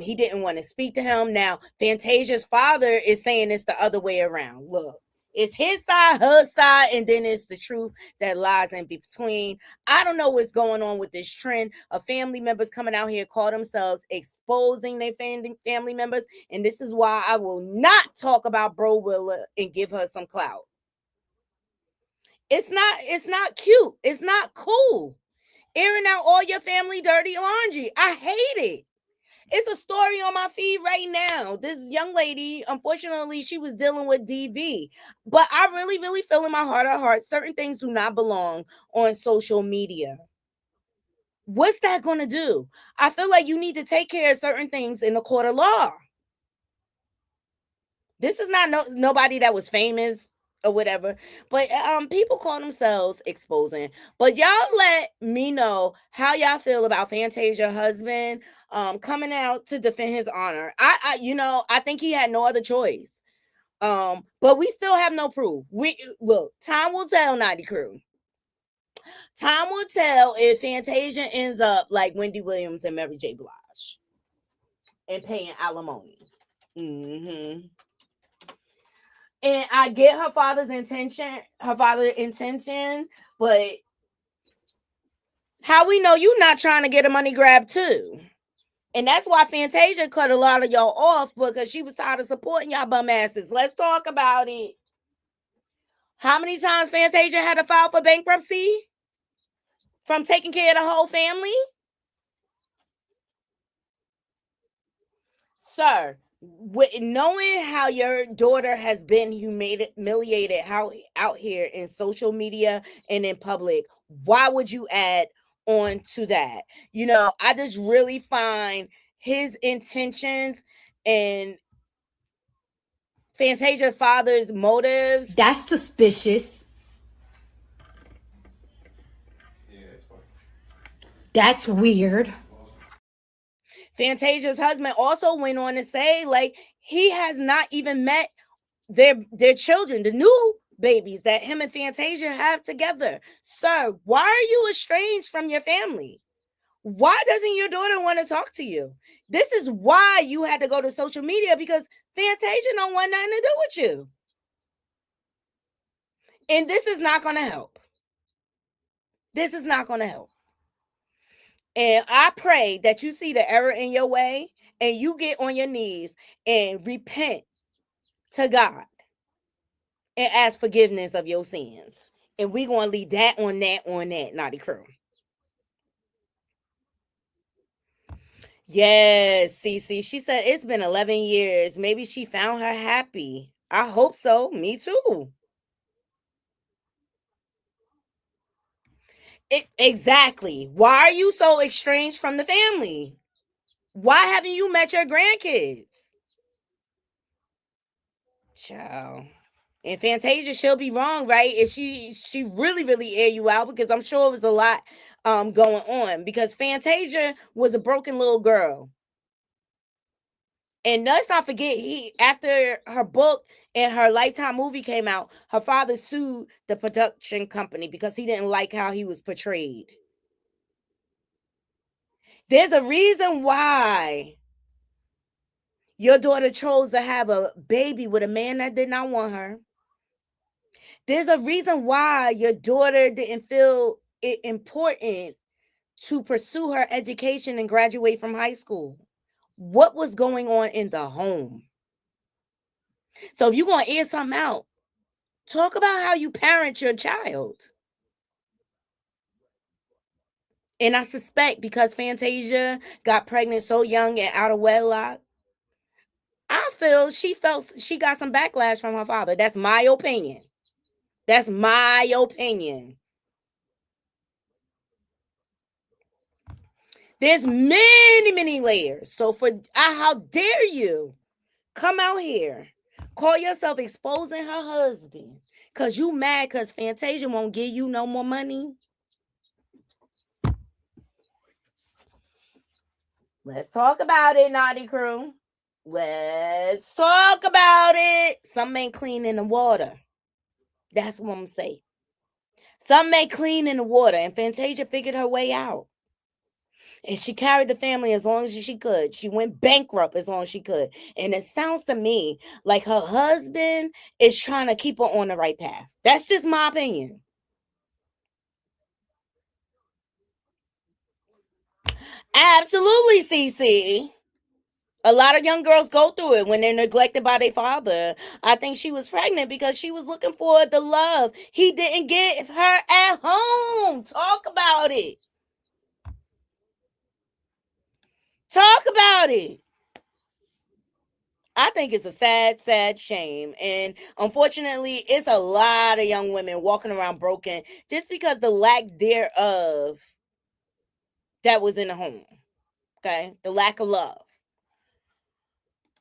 He didn't want to speak to him. Now, Fantasia's father is saying it's the other way around. Look, it's his side, her side, and then it's the truth that lies in between. I don't know what's going on with this trend of family members coming out here, call themselves exposing their family members, and this is why I will not talk about Bro Willa and give her some clout. It's not cute. It's not cool. Airing out all your family dirty laundry. I hate it. It's a story on my feed right now. This young lady, unfortunately, she was dealing with DV. But I really, really feel in my heart of hearts, certain things do not belong on social media. What's that going to do? I feel like you need to take care of certain things in the court of law. This is not nobody that was famous or whatever, but people call themselves exposing. But y'all let me know how y'all feel about Fantasia husband coming out to defend his honor. I think he had no other choice. But we still have no proof. Look, time will tell, Naughty Crew. Time will tell if Fantasia ends up like Wendy Williams and Mary J. Blige and paying alimony. And I get her father's intention, but how we know you not trying to get a money grab too? And that's why Fantasia cut a lot of y'all off, because she was tired of supporting y'all bum asses. Let's talk about it. How many times Fantasia had to file for bankruptcy from taking care of the whole family? Sir, with knowing how your daughter has been humiliated out here in social media and in public, why would you add on to that? I just really find his intentions and Fantasia's father's motives. That's suspicious. That's weird. Fantasia's husband also went on to say, like, he has not even met their children, the new babies that him and Fantasia have together. Sir, why are you estranged from your family? Why doesn't your daughter want to talk to you? This is why you had to go to social media, because Fantasia don't want nothing to do with you. And this is not going to help. This is not going to help. And I pray that you see the error in your way and you get on your knees and repent to God and ask forgiveness of your sins. And we're going to leave that, Naughty Crew. Yes, Cece. She said it's been 11 years. Maybe she found her happy. I hope so. Me too. Exactly. Why are you so estranged from the family? Why haven't you met your grandkids? Child. And Fantasia, she'll be wrong, right? If she really, really air you out, because I'm sure it was a lot going on, because Fantasia was a broken little girl. And let's not forget, after her book and her Lifetime movie came out, her father sued the production company because he didn't like how he was portrayed. There's a reason why your daughter chose to have a baby with a man that did not want her. There's a reason why your daughter didn't feel it important to pursue her education and graduate from high school. What was going on in the home? So if you're going to air something out, talk about how you parent your child. And I suspect because Fantasia got pregnant so young and out of wedlock, I feel she got some backlash from her father. That's my opinion. That's my opinion. There's many, many layers. So how dare you come out here, call yourself exposing her husband, because you mad because Fantasia won't give you no more money? Let's talk about it, Naughty Crew. Let's talk about it. Something ain't clean in the water. That's what I'm going to say. Something ain't clean in the water, and Fantasia figured her way out. And she carried the family as long as she could. She went bankrupt as long as she could. And it sounds to me like her husband is trying to keep her on the right path. That's just my opinion. Absolutely, CC. A lot of young girls go through it when they're neglected by their father. I think she was pregnant because she was looking for the love he didn't give her at home. Talk about it. Talk about it. I think it's a sad, sad shame. And unfortunately, it's a lot of young women walking around broken just because the lack thereof that was in the home. Okay? The lack of love.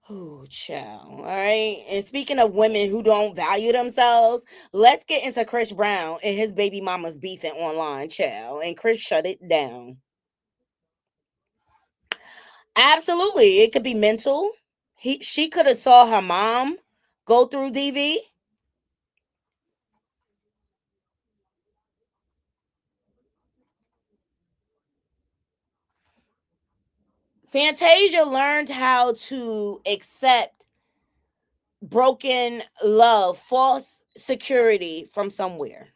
Oh, child. All right. And speaking of women who don't value themselves, let's get into Chris Brown and his baby mama's beefing online, child. And Chris shut it down. Absolutely. It could be mental. She could have saw her mom go through DV. Fantasia learned how to accept broken love, false security from somewhere.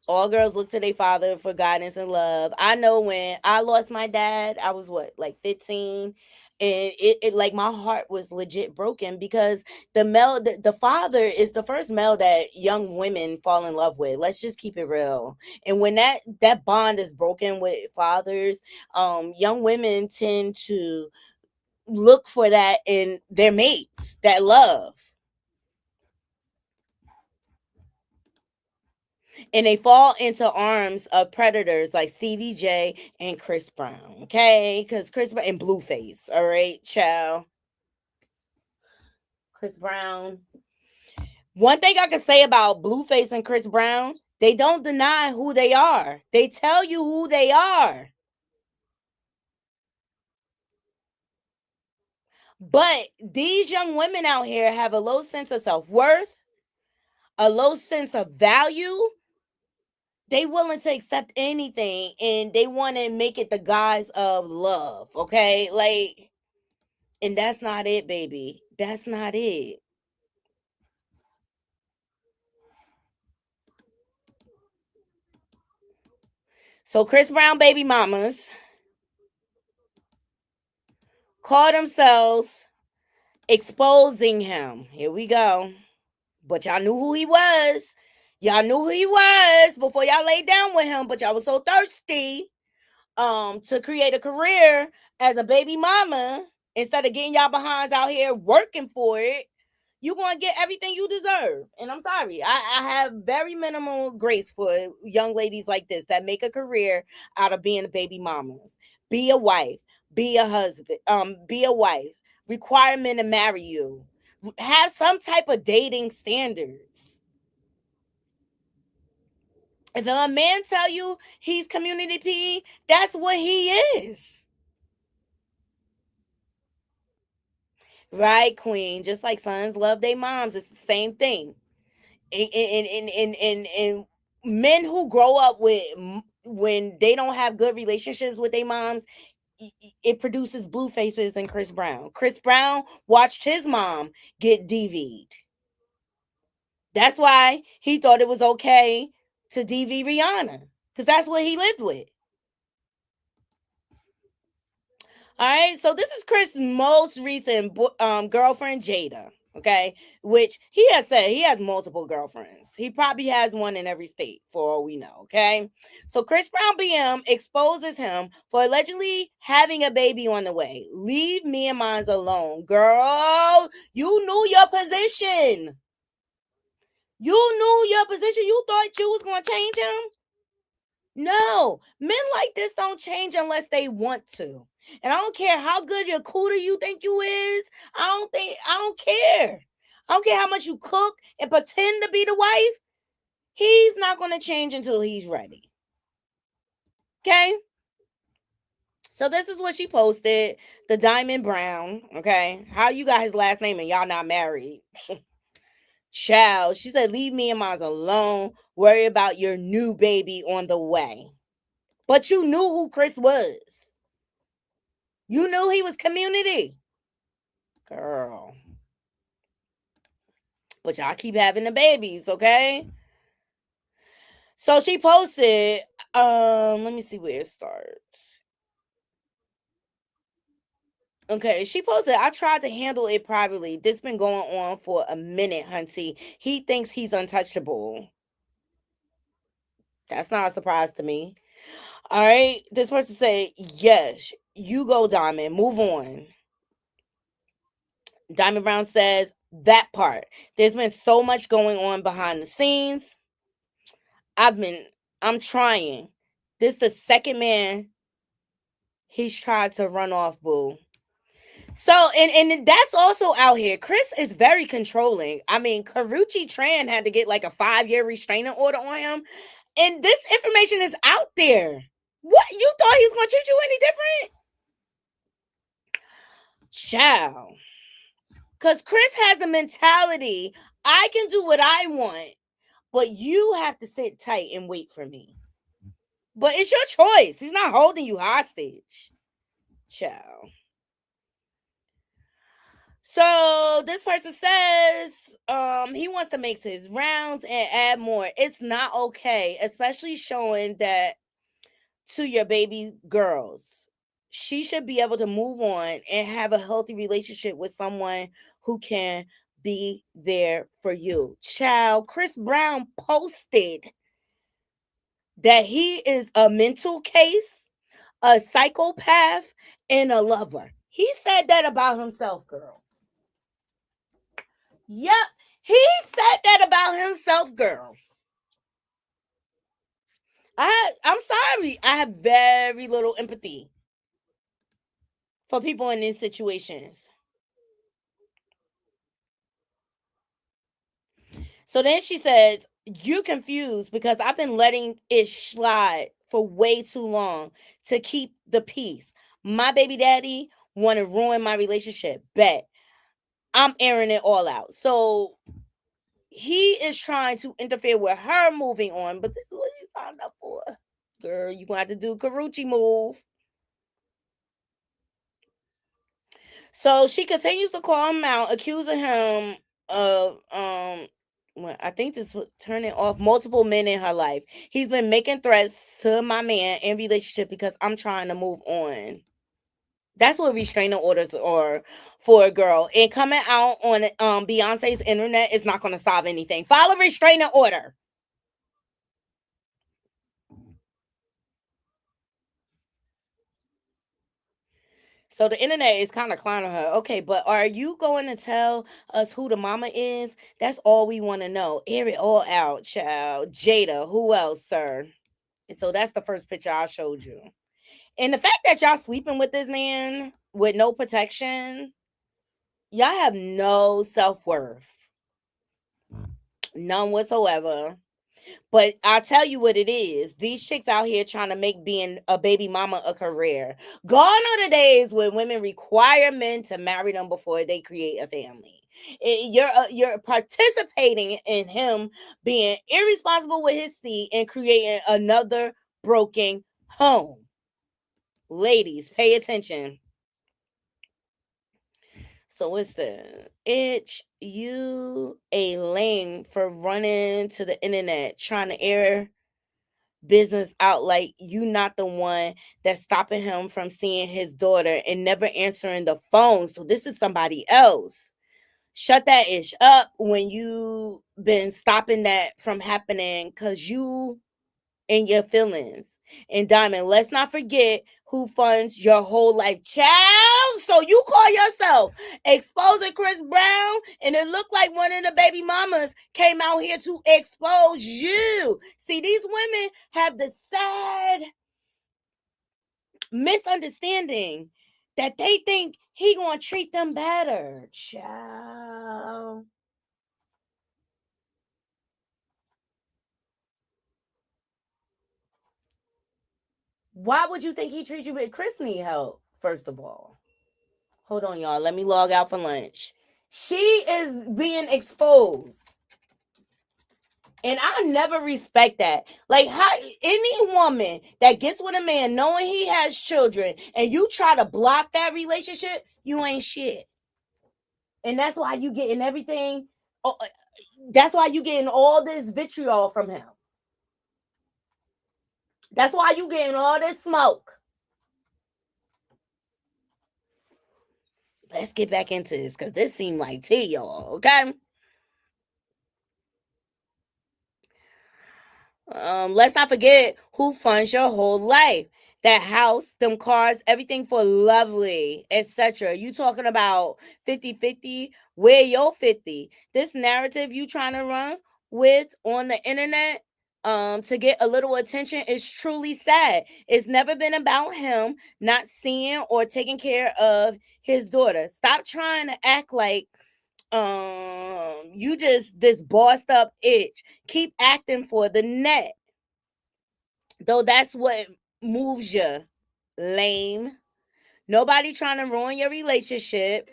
All girls look to their father for guidance and love. I know when I lost my dad, I was like 15, and it like my heart was legit broken because the father is the first male that young women fall in love with. Let's just keep it real. And when that bond is broken with fathers, young women tend to look for that in their mates, that love. And they fall into arms of predators like Stevie J and Chris Brown. Okay? Because Chris Brown and Blueface. All right, child. Chris Brown. One thing I can say about Blueface and Chris Brown, they don't deny who they are. They tell you who they are. But these young women out here have a low sense of self-worth, a low sense of value. They willing to accept anything, and they want to make it the guise of love, okay? Like, and that's not it, baby. That's not it. So Chris Brown baby mamas call themselves exposing him. Here we go. But y'all knew who he was. Y'all knew who he was before y'all laid down with him, but y'all was so thirsty to create a career as a baby mama instead of getting y'all behinds out here working for it. You're going to get everything you deserve. And I'm sorry. I have very minimal grace for young ladies like this that make a career out of being baby mamas. Be a wife. Be a husband. Be a wife. Require men to marry you. Have some type of dating standards. If a man tell you he's community PE, that's what he is. Right, queen? Just like sons love their moms. It's the same thing. And men who grow up with, when they don't have good relationships with their moms, it produces Bluefaces and Chris Brown. Chris Brown watched his mom get DV'd. That's why he thought it was okay to DV Rihanna, because that's what he lived with. All right, so this is Chris' most recent girlfriend, Jada. Okay, which he has said he has multiple girlfriends. He probably has one in every state, for all we know. Okay, so Chris Brown BM exposes him for allegedly having a baby on the way. Leave me and mine alone, girl. You knew your position. You knew your position. You thought you was gonna change him. No, men like this don't change unless they want to. And I don't care how good your cooter you think you is. I don't care. I don't care how much you cook and pretend to be the wife. He's not going to change until he's ready. Okay? So this is what she posted. The Diamond Brown. Okay? How you got his last name and y'all not married? Child. She said, leave me and mine alone. Worry about your new baby on the way. But you knew who Chris was. You knew he was community. Girl. But y'all keep having the babies, okay? So she posted, let me see where it starts. Okay, she posted, I tried to handle it privately. This been going on for a minute, Hunty. He thinks he's untouchable. That's not a surprise to me. All right, this person say, yes, you go, Diamond. Move on. Diamond Brown says, that part. There's been so much going on behind the scenes. I'm trying. This the second man he's tried to run off, boo. So, and that's also out here. Chris is very controlling. I mean, Karuchi Tran had to get like a 5-year restraining order on him. And this information is out there. What? You thought he was going to treat you any different? Child. Because Chris has the mentality, I can do what I want, but you have to sit tight and wait for me. But it's your choice. He's not holding you hostage. Child. So this person says he wants to make his rounds and add more. It's not okay, especially showing that to your baby girls. She should be able to move on and have a healthy relationship with someone who can be there for you. Child, Chris Brown posted that he is a mental case, a psychopath, and a lover. He said that about himself, girl. Yep, he said that about himself, girl. I'm sorry. I have very little empathy for people in these situations. So then she says, you confused because I've been letting it slide for way too long to keep the peace. My baby daddy want to ruin my relationship. Bet. I'm airing it all out. So he is trying to interfere with her moving on, but this is what you signed up for. Girl, you're going to have to do Karuchi move. So she continues to call him out, accusing him of I think this was turning off multiple men in her life. He's been making threats to my man in relationship because I'm trying to move on. That's what restraining orders are for a girl. And coming out on Beyonce's internet is not going to solve anything. File a restraining order. So the internet is kind of clowning her. Okay, but are you going to tell us who the mama is? That's all we want to know. Air it all out, child. Jada, who else, sir? And so that's the first picture I showed you. And the fact that y'all sleeping with this man with no protection, y'all have no self-worth. None whatsoever. But I'll tell you what it is. These chicks out here trying to make being a baby mama a career. Gone are the days when women require men to marry them before they create a family. You're participating in him being irresponsible with his seed and creating another broken home. Ladies, pay attention. So it says, it's you a lame for running to the internet trying to air business out like you not the one that's stopping him from seeing his daughter and never answering the phone. So this is somebody else. Shut that ish up when you been stopping that from happening because you in your feelings. And Diamond, let's not forget who funds your whole life. Child, so you call yourself exposing Chris Brown, and it looked like one of the baby mamas came out here to expose you. See, these women have the sad misunderstanding that they think he gonna treat them better. Child. Why would you think he treats you better? Chris need help, first of all. Hold on, y'all. Let me log out for lunch. She is being exposed. And I never respect that. Like, how any woman that gets with a man knowing he has children and you try to block that relationship, you ain't shit. And that's why you getting everything. That's why you getting all this vitriol from him. That's why you getting all this smoke. Let's get back into this because this seemed like tea, y'all. Okay. Let's not forget who funds your whole life. That house, them cars, everything for lovely, etc. You talking about 50-50? Where your 50? This narrative you trying to run with on the internet to get a little attention is truly sad. It's never been about him not seeing or taking care of his daughter. Stop trying to act like you just this bossed up itch. Keep acting for the net. Though that's what moves you, lame. Nobody trying to ruin your relationship.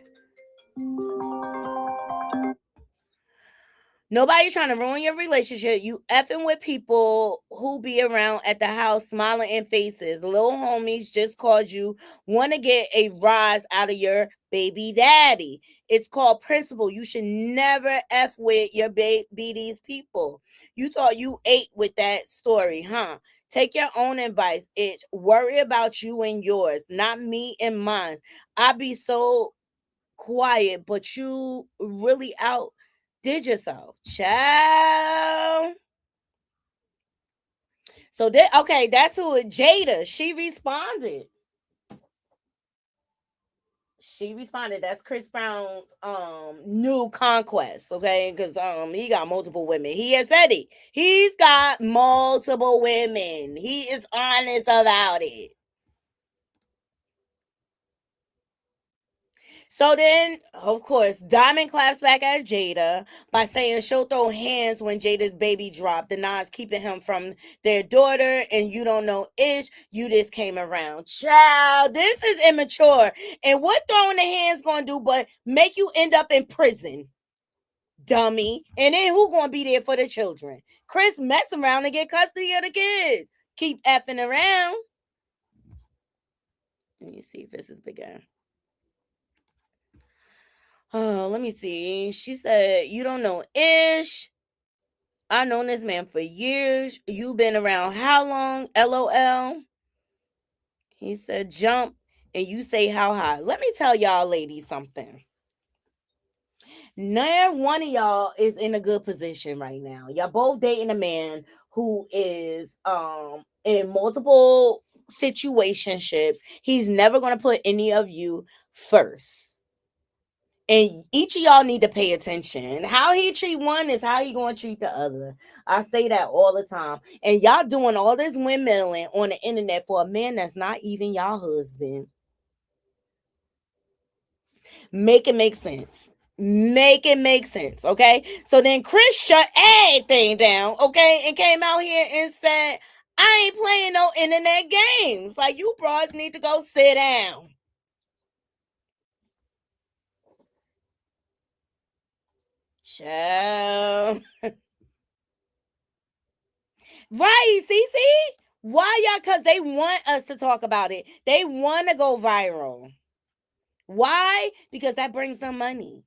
Nobody trying to ruin your relationship. You effing with people who be around at the house smiling in faces. Little homies just cause you want to get a rise out of your baby daddy. It's called principle. You should never F with your these people. You thought you ate with that story, huh? Take your own advice, itch. Worry about you and yours, not me and mine. I be so quiet, but you really outdid yourself, child. So okay, that's who Jada. She responded. That's Chris Brown's new conquest, okay? Because he got multiple women. He has said it. He's got multiple women. He is honest about it. So then, of course, Diamond claps back at Jada by saying she'll throw hands when Jada's baby dropped. The Nas keeping him from their daughter, and you don't know ish. You just came around. Child, this is immature. And what throwing the hands gonna do but make you end up in prison? Dummy. And then who gonna be there for the children? Chris mess around and get custody of the kids. Keep effing around. Let me see if this is bigger. Oh, let me see. She said, you don't know ish. I known this man for years. You been around how long? LOL. He said, jump, and you say how high. Let me tell y'all ladies something. Neither one of y'all is in a good position right now. Y'all both dating a man who is in multiple situationships. He's never going to put any of you first. And each of y'all need to pay attention. How he treat one is how he going to treat the other. I say that all the time. And y'all doing all this windmilling on the internet for a man that's not even y'all husband. Make it make sense. Make it make sense, okay? So then Chris shut everything down, okay? And came out here and said, I ain't playing no internet games. Like, you bros need to go sit down. Child. Right, see? Why y'all? Because they want us to talk about it. They want to go viral. Why? Because that brings them money.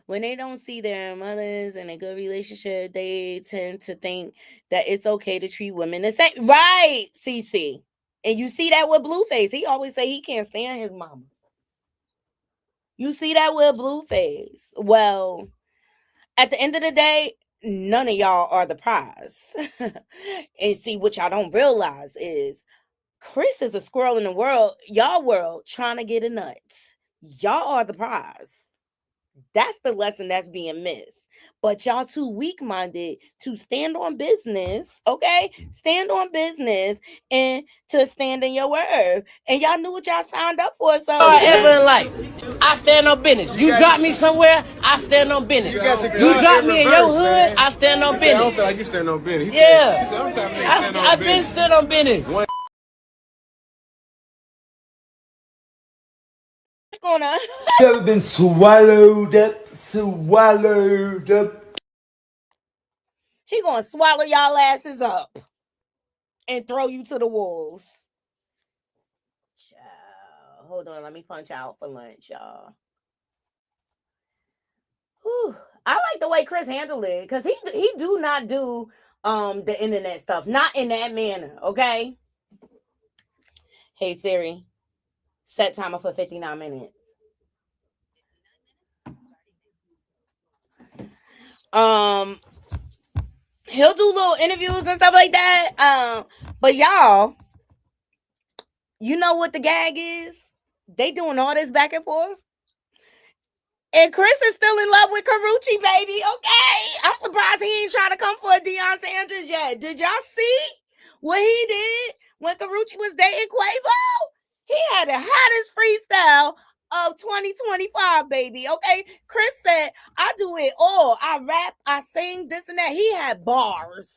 When they don't see their mothers in a good relationship, they tend to think that it's okay to treat women the same. Right, CC. And you see that with Blueface. He always say he can't stand his mama. You see that with Blueface. Well, at the end of the day, none of y'all are the prize. And see, what y'all don't realize is Chris is a squirrel in the world, y'all world, trying to get a nut. Y'all are the prize. That's the lesson that's being missed. But y'all too weak-minded to stand on business, okay? Stand on business and to stand in your word. And y'all knew what y'all signed up for. So Ever in life, I stand on business. You drop me somewhere, I stand on business. You drop me in your hood, I stand on business. I don't feel like you stand on business. Yeah, I've been stood on business. what's going on? You ever been swallowed up? Swallowed up. He gonna swallow y'all asses up and throw you to the wolves. Child. Hold on, let me punch out for lunch, y'all. Whew. I like the way Chris handled it because he do not do the internet stuff, not in that manner. Okay. Hey Siri, set timer for 59 minutes. He'll do little interviews and stuff like that. But y'all, you know what the gag is? They doing all this back and forth. And Chris is still in love with Karrueche, baby. Okay. I'm surprised he ain't trying to come for a Deion Sanders yet. Did y'all see what he did when Karrueche was dating Quavo? He had the hottest freestyle of 2025, baby. Okay. Chris said, I do it all. I rap, I sing, this and that. He had bars.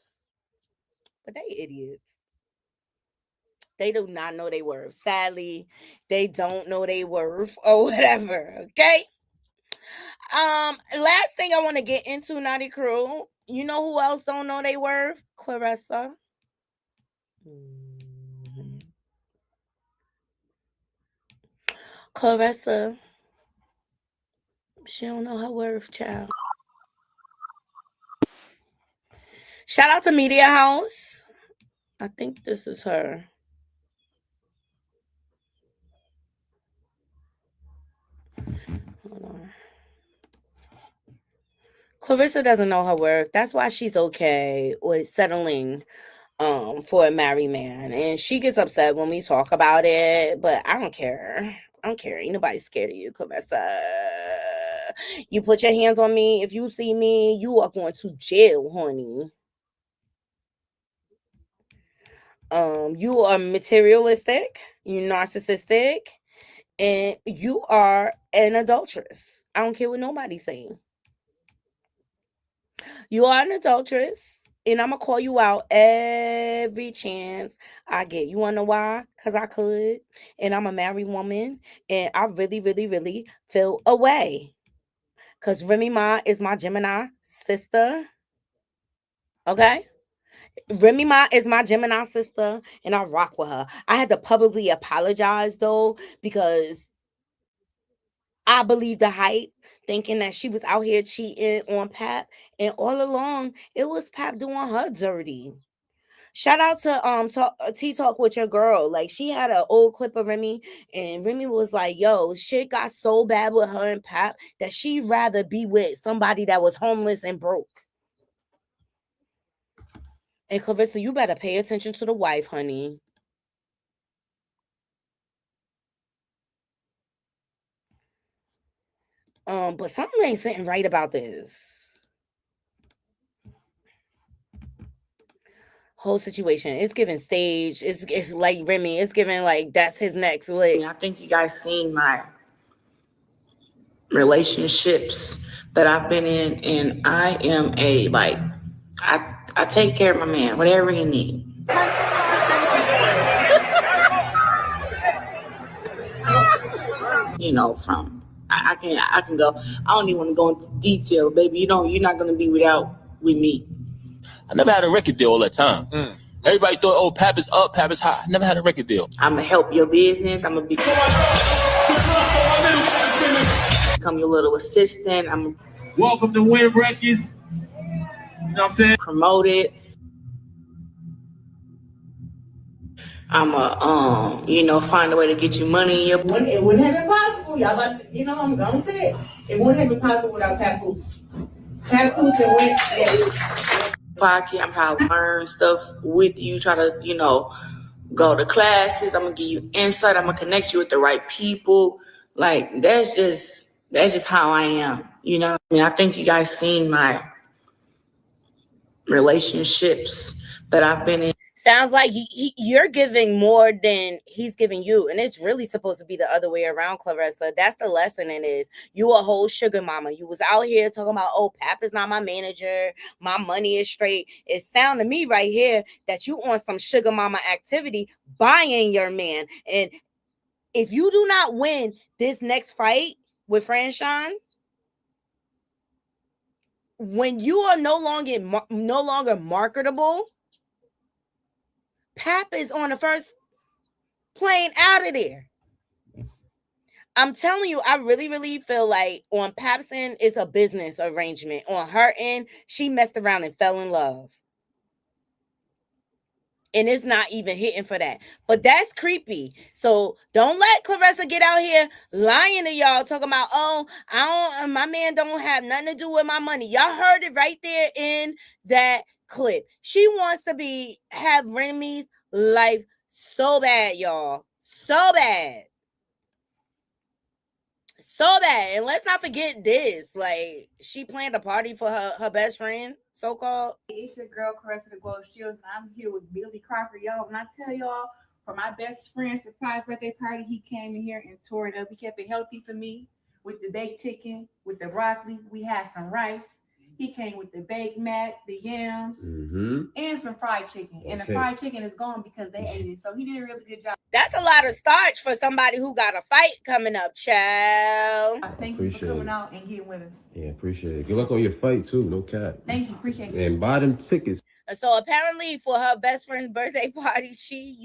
But they idiots. They do not know their worth. Sadly, they don't know their worth or whatever. Okay. Last thing I want to get into, Naughty Crew. You know who else don't know their worth? Claressa. Claressa. She don't know her worth, child. Shout out to Media House. I think this is her. Hold on. Claressa doesn't know her worth. That's why she's okay with settling for a married man. And she gets upset when we talk about it, but I don't care. I don't care. Ain't nobody scared of you, Claressa. You put your hands on me. If you see me, you are going to jail, honey. You are materialistic, you're narcissistic, and you are an adulteress. I don't care what nobody's saying. You are an adulteress, and I'm going to call you out every chance I get. You want to know why? Because I could, and I'm a married woman, and I really, really, really feel away. Because Remy Ma is my Gemini sister. Okay? Remy Ma is my Gemini sister, and I rock with her. I had to publicly apologize, though, because I believed the hype, thinking that she was out here cheating on Pap, and all along, it was Pap doing her dirty. Shout out to T-Talk with your girl. Like, she had an old clip of Remy, and Remy was like, yo, shit got so bad with her and Pap that she'd rather be with somebody that was homeless and broke. And Claressa, you better pay attention to the wife, honey. But something ain't sitting right about this whole situation. It's giving stage. It's like Remy. It's giving like that's his next lick. I think you guys seen my relationships that I've been in, and I am I take care of my man, whatever he needs. You know, from I can go. I don't even want to go into detail, baby. You're not gonna be with me. I never had a record deal all the time. Everybody thought, oh, Pap is up, Pap is high. I never had a record deal. I'm gonna help your business. I'm gonna become your little assistant. Welcome to Win Records. You know what I'm saying? Promote it. I'ma, find a way to get you money in your. It wouldn't have been possible. Y'all, I'm gonna say it. It wouldn't have been possible without Papoose. Pocket. I'm trying to learn stuff with you. Try to, go to classes. I'm gonna give you insight. I'm gonna connect you with the right people. Like that's just how I am. I think you guys seen my relationships that I've been in. Sounds like you're giving more than he's giving you. And it's really supposed to be the other way around, Claressa. That's the lesson it is. You a whole sugar mama. You was out here talking about, oh, Pap is not my manager. My money is straight. It sound to me right here that you on some sugar mama activity buying your man. And if you do not win this next fight with Franchon, when you are no longer marketable, Pap is on the first plane out of there. I'm telling you, I really, really feel like on Pap's end, it's a business arrangement. On her end, she messed around and fell in love. And it's not even hitting for that. But that's creepy. So don't let Claressa get out here lying to y'all, talking about, oh, my man don't have nothing to do with my money. Y'all heard it right there in that clip. She wants to have Remy's life so bad, y'all. So bad. So bad. And let's not forget this. Like, she planned a party for her best friend, so-called. It's your girl, Claressa Sheilds, and I'm here with Billy Crocker. Y'all, when I tell y'all, for my best friend's surprise birthday party, he came in here and tore it up. He kept it healthy for me with the baked chicken, with the broccoli. We had some rice. He came with the baked mac, the yams, and some fried chicken. Okay. And the fried chicken is gone because they ate it. So he did a really good job. That's a lot of starch for somebody who got a fight coming up, child. Thank you for coming out and getting with us. Yeah, appreciate it. Good luck on your fight, too. No cap. Thank you. Appreciate it. And buy them tickets. So apparently for her best friend's birthday party, she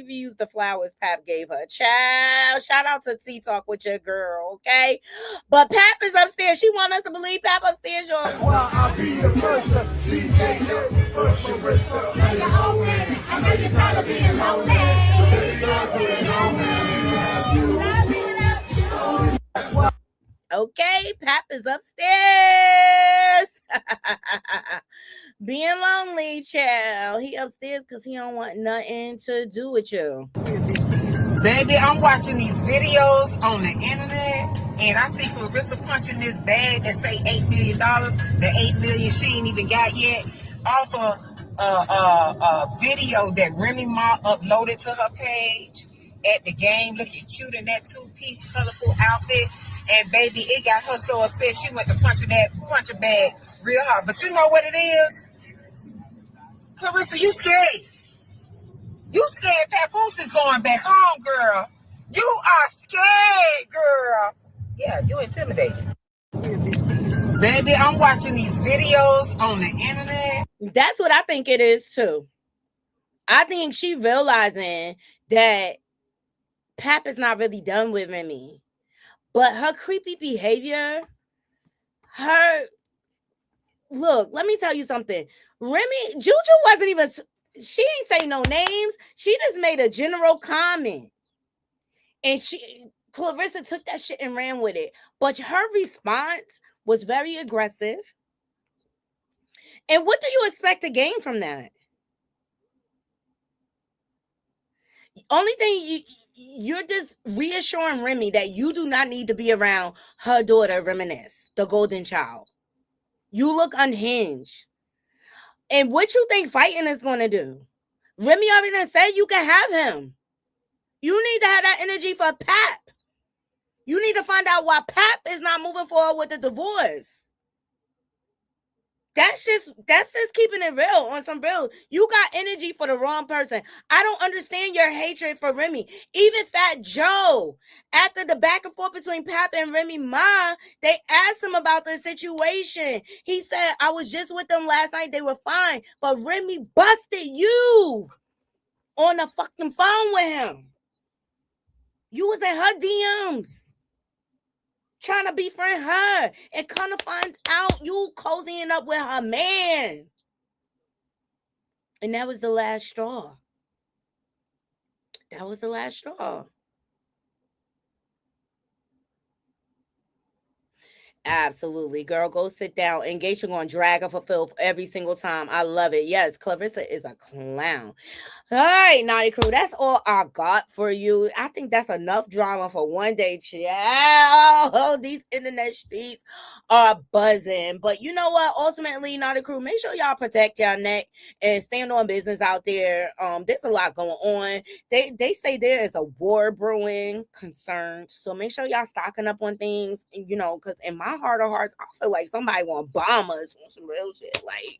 reused the flowers Pap gave her. Child, shout out to Tea Talk with your girl, okay? But Pap is upstairs. She want us to believe Pap upstairs, y'all. Well, I'll be the first to DJ you, push your wrist up. Now you're open. I know you're tired of being lonely. So baby, girl, put it on me. Okay, Pap is upstairs. Being lonely, child. He upstairs because he don't want nothing to do with you. Baby, I'm watching these videos on the internet, and I see Claressa punching this bag that say $8 million. The $8 million she ain't even got yet. Off a video that Remy Ma uploaded to her page at the game, looking cute in that two-piece colorful outfit. And baby, it got her so upset she went to punch a bag real hard. But you know what it is? Claressa, you scared. You scared Papoose is going back home, girl. You are scared, girl. Yeah, you intimidated. Baby, I'm watching these videos on the internet. That's what I think it is, too. I think she realizing that Pap is not really done with Remy. But her creepy behavior, look, let me tell you something. Juju wasn't even, she ain't say no names. She just made a general comment. And Claressa took that shit and ran with it. But her response was very aggressive. And what do you expect to gain from that? Only thing you're just reassuring Remy that you do not need to be around her daughter, Reminisce, the golden child. You look unhinged. And what you think fighting is going to do? Remy already done said you can have him. You need to have that energy for Pap. You need to find out why Pap is not moving forward with the divorce. That's just keeping it real on some real. You got energy for the wrong person. I don't understand your hatred for Remy. Even Fat Joe, after the back and forth between Pap and Remy Ma, they asked him about the situation. He said, I was just with them last night. They were fine. But Remy busted you on the fucking phone with him. You was in her DMs. Trying to befriend her and kind of find out you cozying up with her man. And that was the last straw. That was the last straw. Absolutely. Girl, go sit down. And Geisha gonna drag her for filth every single time. I love it. Yes, Claressa is a clown. All right, Naughty Crew, that's all I got for you. I think that's enough drama for one day, child. These internet streets are buzzing. But you know what? Ultimately, Naughty Crew, make sure y'all protect your neck and stand on business out there. There's a lot going on. They say there is a war brewing, concerned. So make sure y'all stocking up on things, you know, because in my heart of hearts, I feel like somebody want to bomb us on some real shit. Like,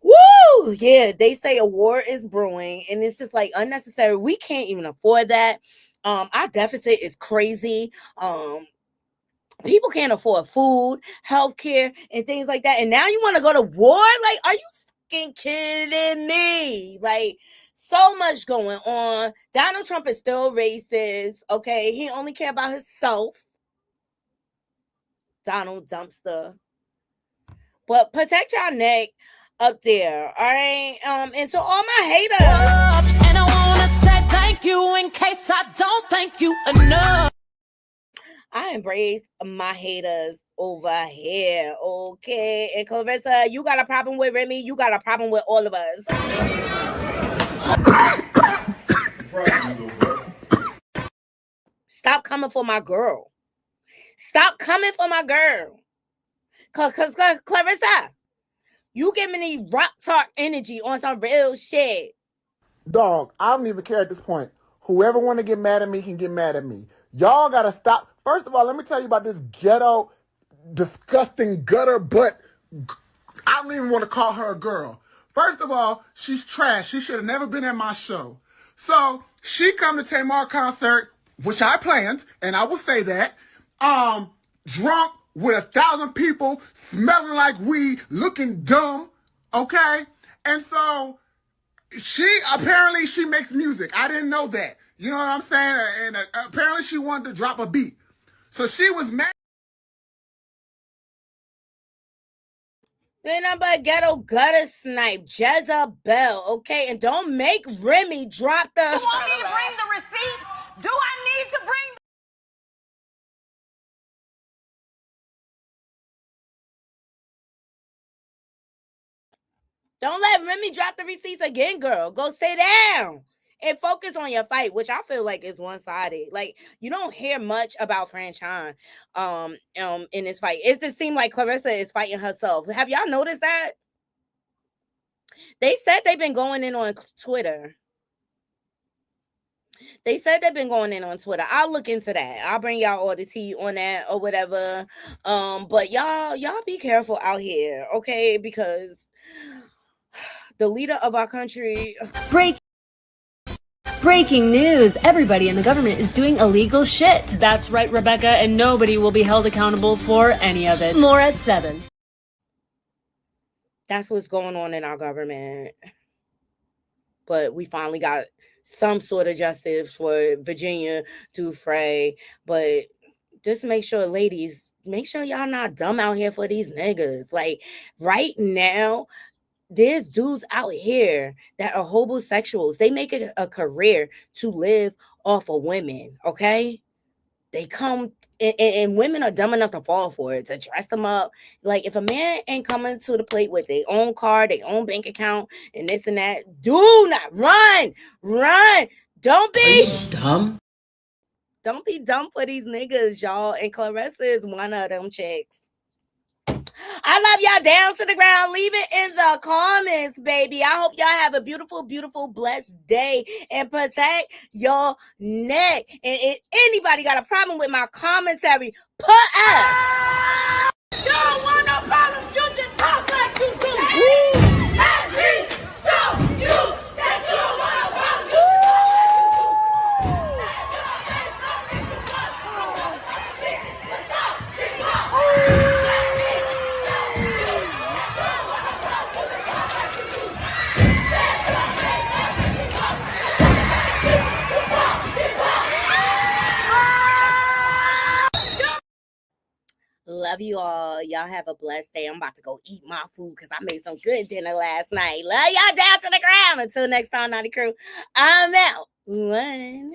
woo! Yeah, they say a war is brewing, and it's just like unnecessary. We can't even afford that. Our deficit is crazy. People can't afford food, healthcare, and things like that. And now you want to go to war? Like, are you fucking kidding me? Like, so much going on. Donald Trump is still racist. Okay, he only care about himself. Donald Dumpster. But protect your neck up there, all right? And to all my haters. And I wanna say thank you in case I don't thank you enough. I embrace my haters over here, okay? And Claressa, you got a problem with Remy, you got a problem with all of us. Stop coming for my girl. Stop coming for my girl. Cause Claressa, you give me rock talk energy on some real shit. Dog, I don't even care at this point. Whoever want to get mad at me can get mad at me. Y'all got to stop. First of all, let me tell you about this ghetto, disgusting gutter butt. I don't even want to call her a girl. First of all, she's trash. She should have never been at my show. So she come to Tamar concert, which I planned, and I will say that, drunk with 1,000 people, smelling like weed, looking dumb, okay? And so she makes music. I didn't know that. You know what I'm saying? And apparently she wanted to drop a beat. So she was mad. Then I'm a ghetto gutter snipe, Jezebel, okay? And don't make Remy drop the... You want me to bring the receipts? Do I need to bring Don't let Remy drop the receipts again, girl. Go sit down and focus on your fight, which I feel like is one-sided. Like, you don't hear much about Franchon in this fight. It just seems like Claressa is fighting herself. Have y'all noticed that? They said they've been going in on Twitter. They said they've been going in on Twitter. I'll look into that. I'll bring y'all all the tea on that or whatever. But y'all be careful out here, okay? Because the leader of our country... Breaking news. Everybody in the government is doing illegal shit. That's right, Rebecca, and nobody will be held accountable for any of it. More at 7. That's what's going on in our government. But we finally got some sort of justice for Virginia Dufresne. But just make sure, ladies, make sure y'all not dumb out here for these niggas. Like, right now, there's dudes out here that are homosexuals. They make it a career to live off of women, okay? They come, and women are dumb enough to fall for it, to dress them up. Like, if a man ain't coming to the plate with their own car, their own bank account, and this and that, do not run. Don't be dumb. Don't be dumb for these niggas, y'all. And Claressa is one of them chicks. I love y'all down to the ground. Leave it in the comments, baby. I hope y'all have a beautiful, beautiful, blessed day and protect your neck. And if anybody got a problem with my commentary, put up. You don't want no problems. You just talk like you do. Happy, so you that you don't want no problems. Love you all. Y'all have a blessed day. I'm about to go eat my food because I made some good dinner last night. Love y'all down to the ground. Until next time, Naughty Crew, I'm out. One.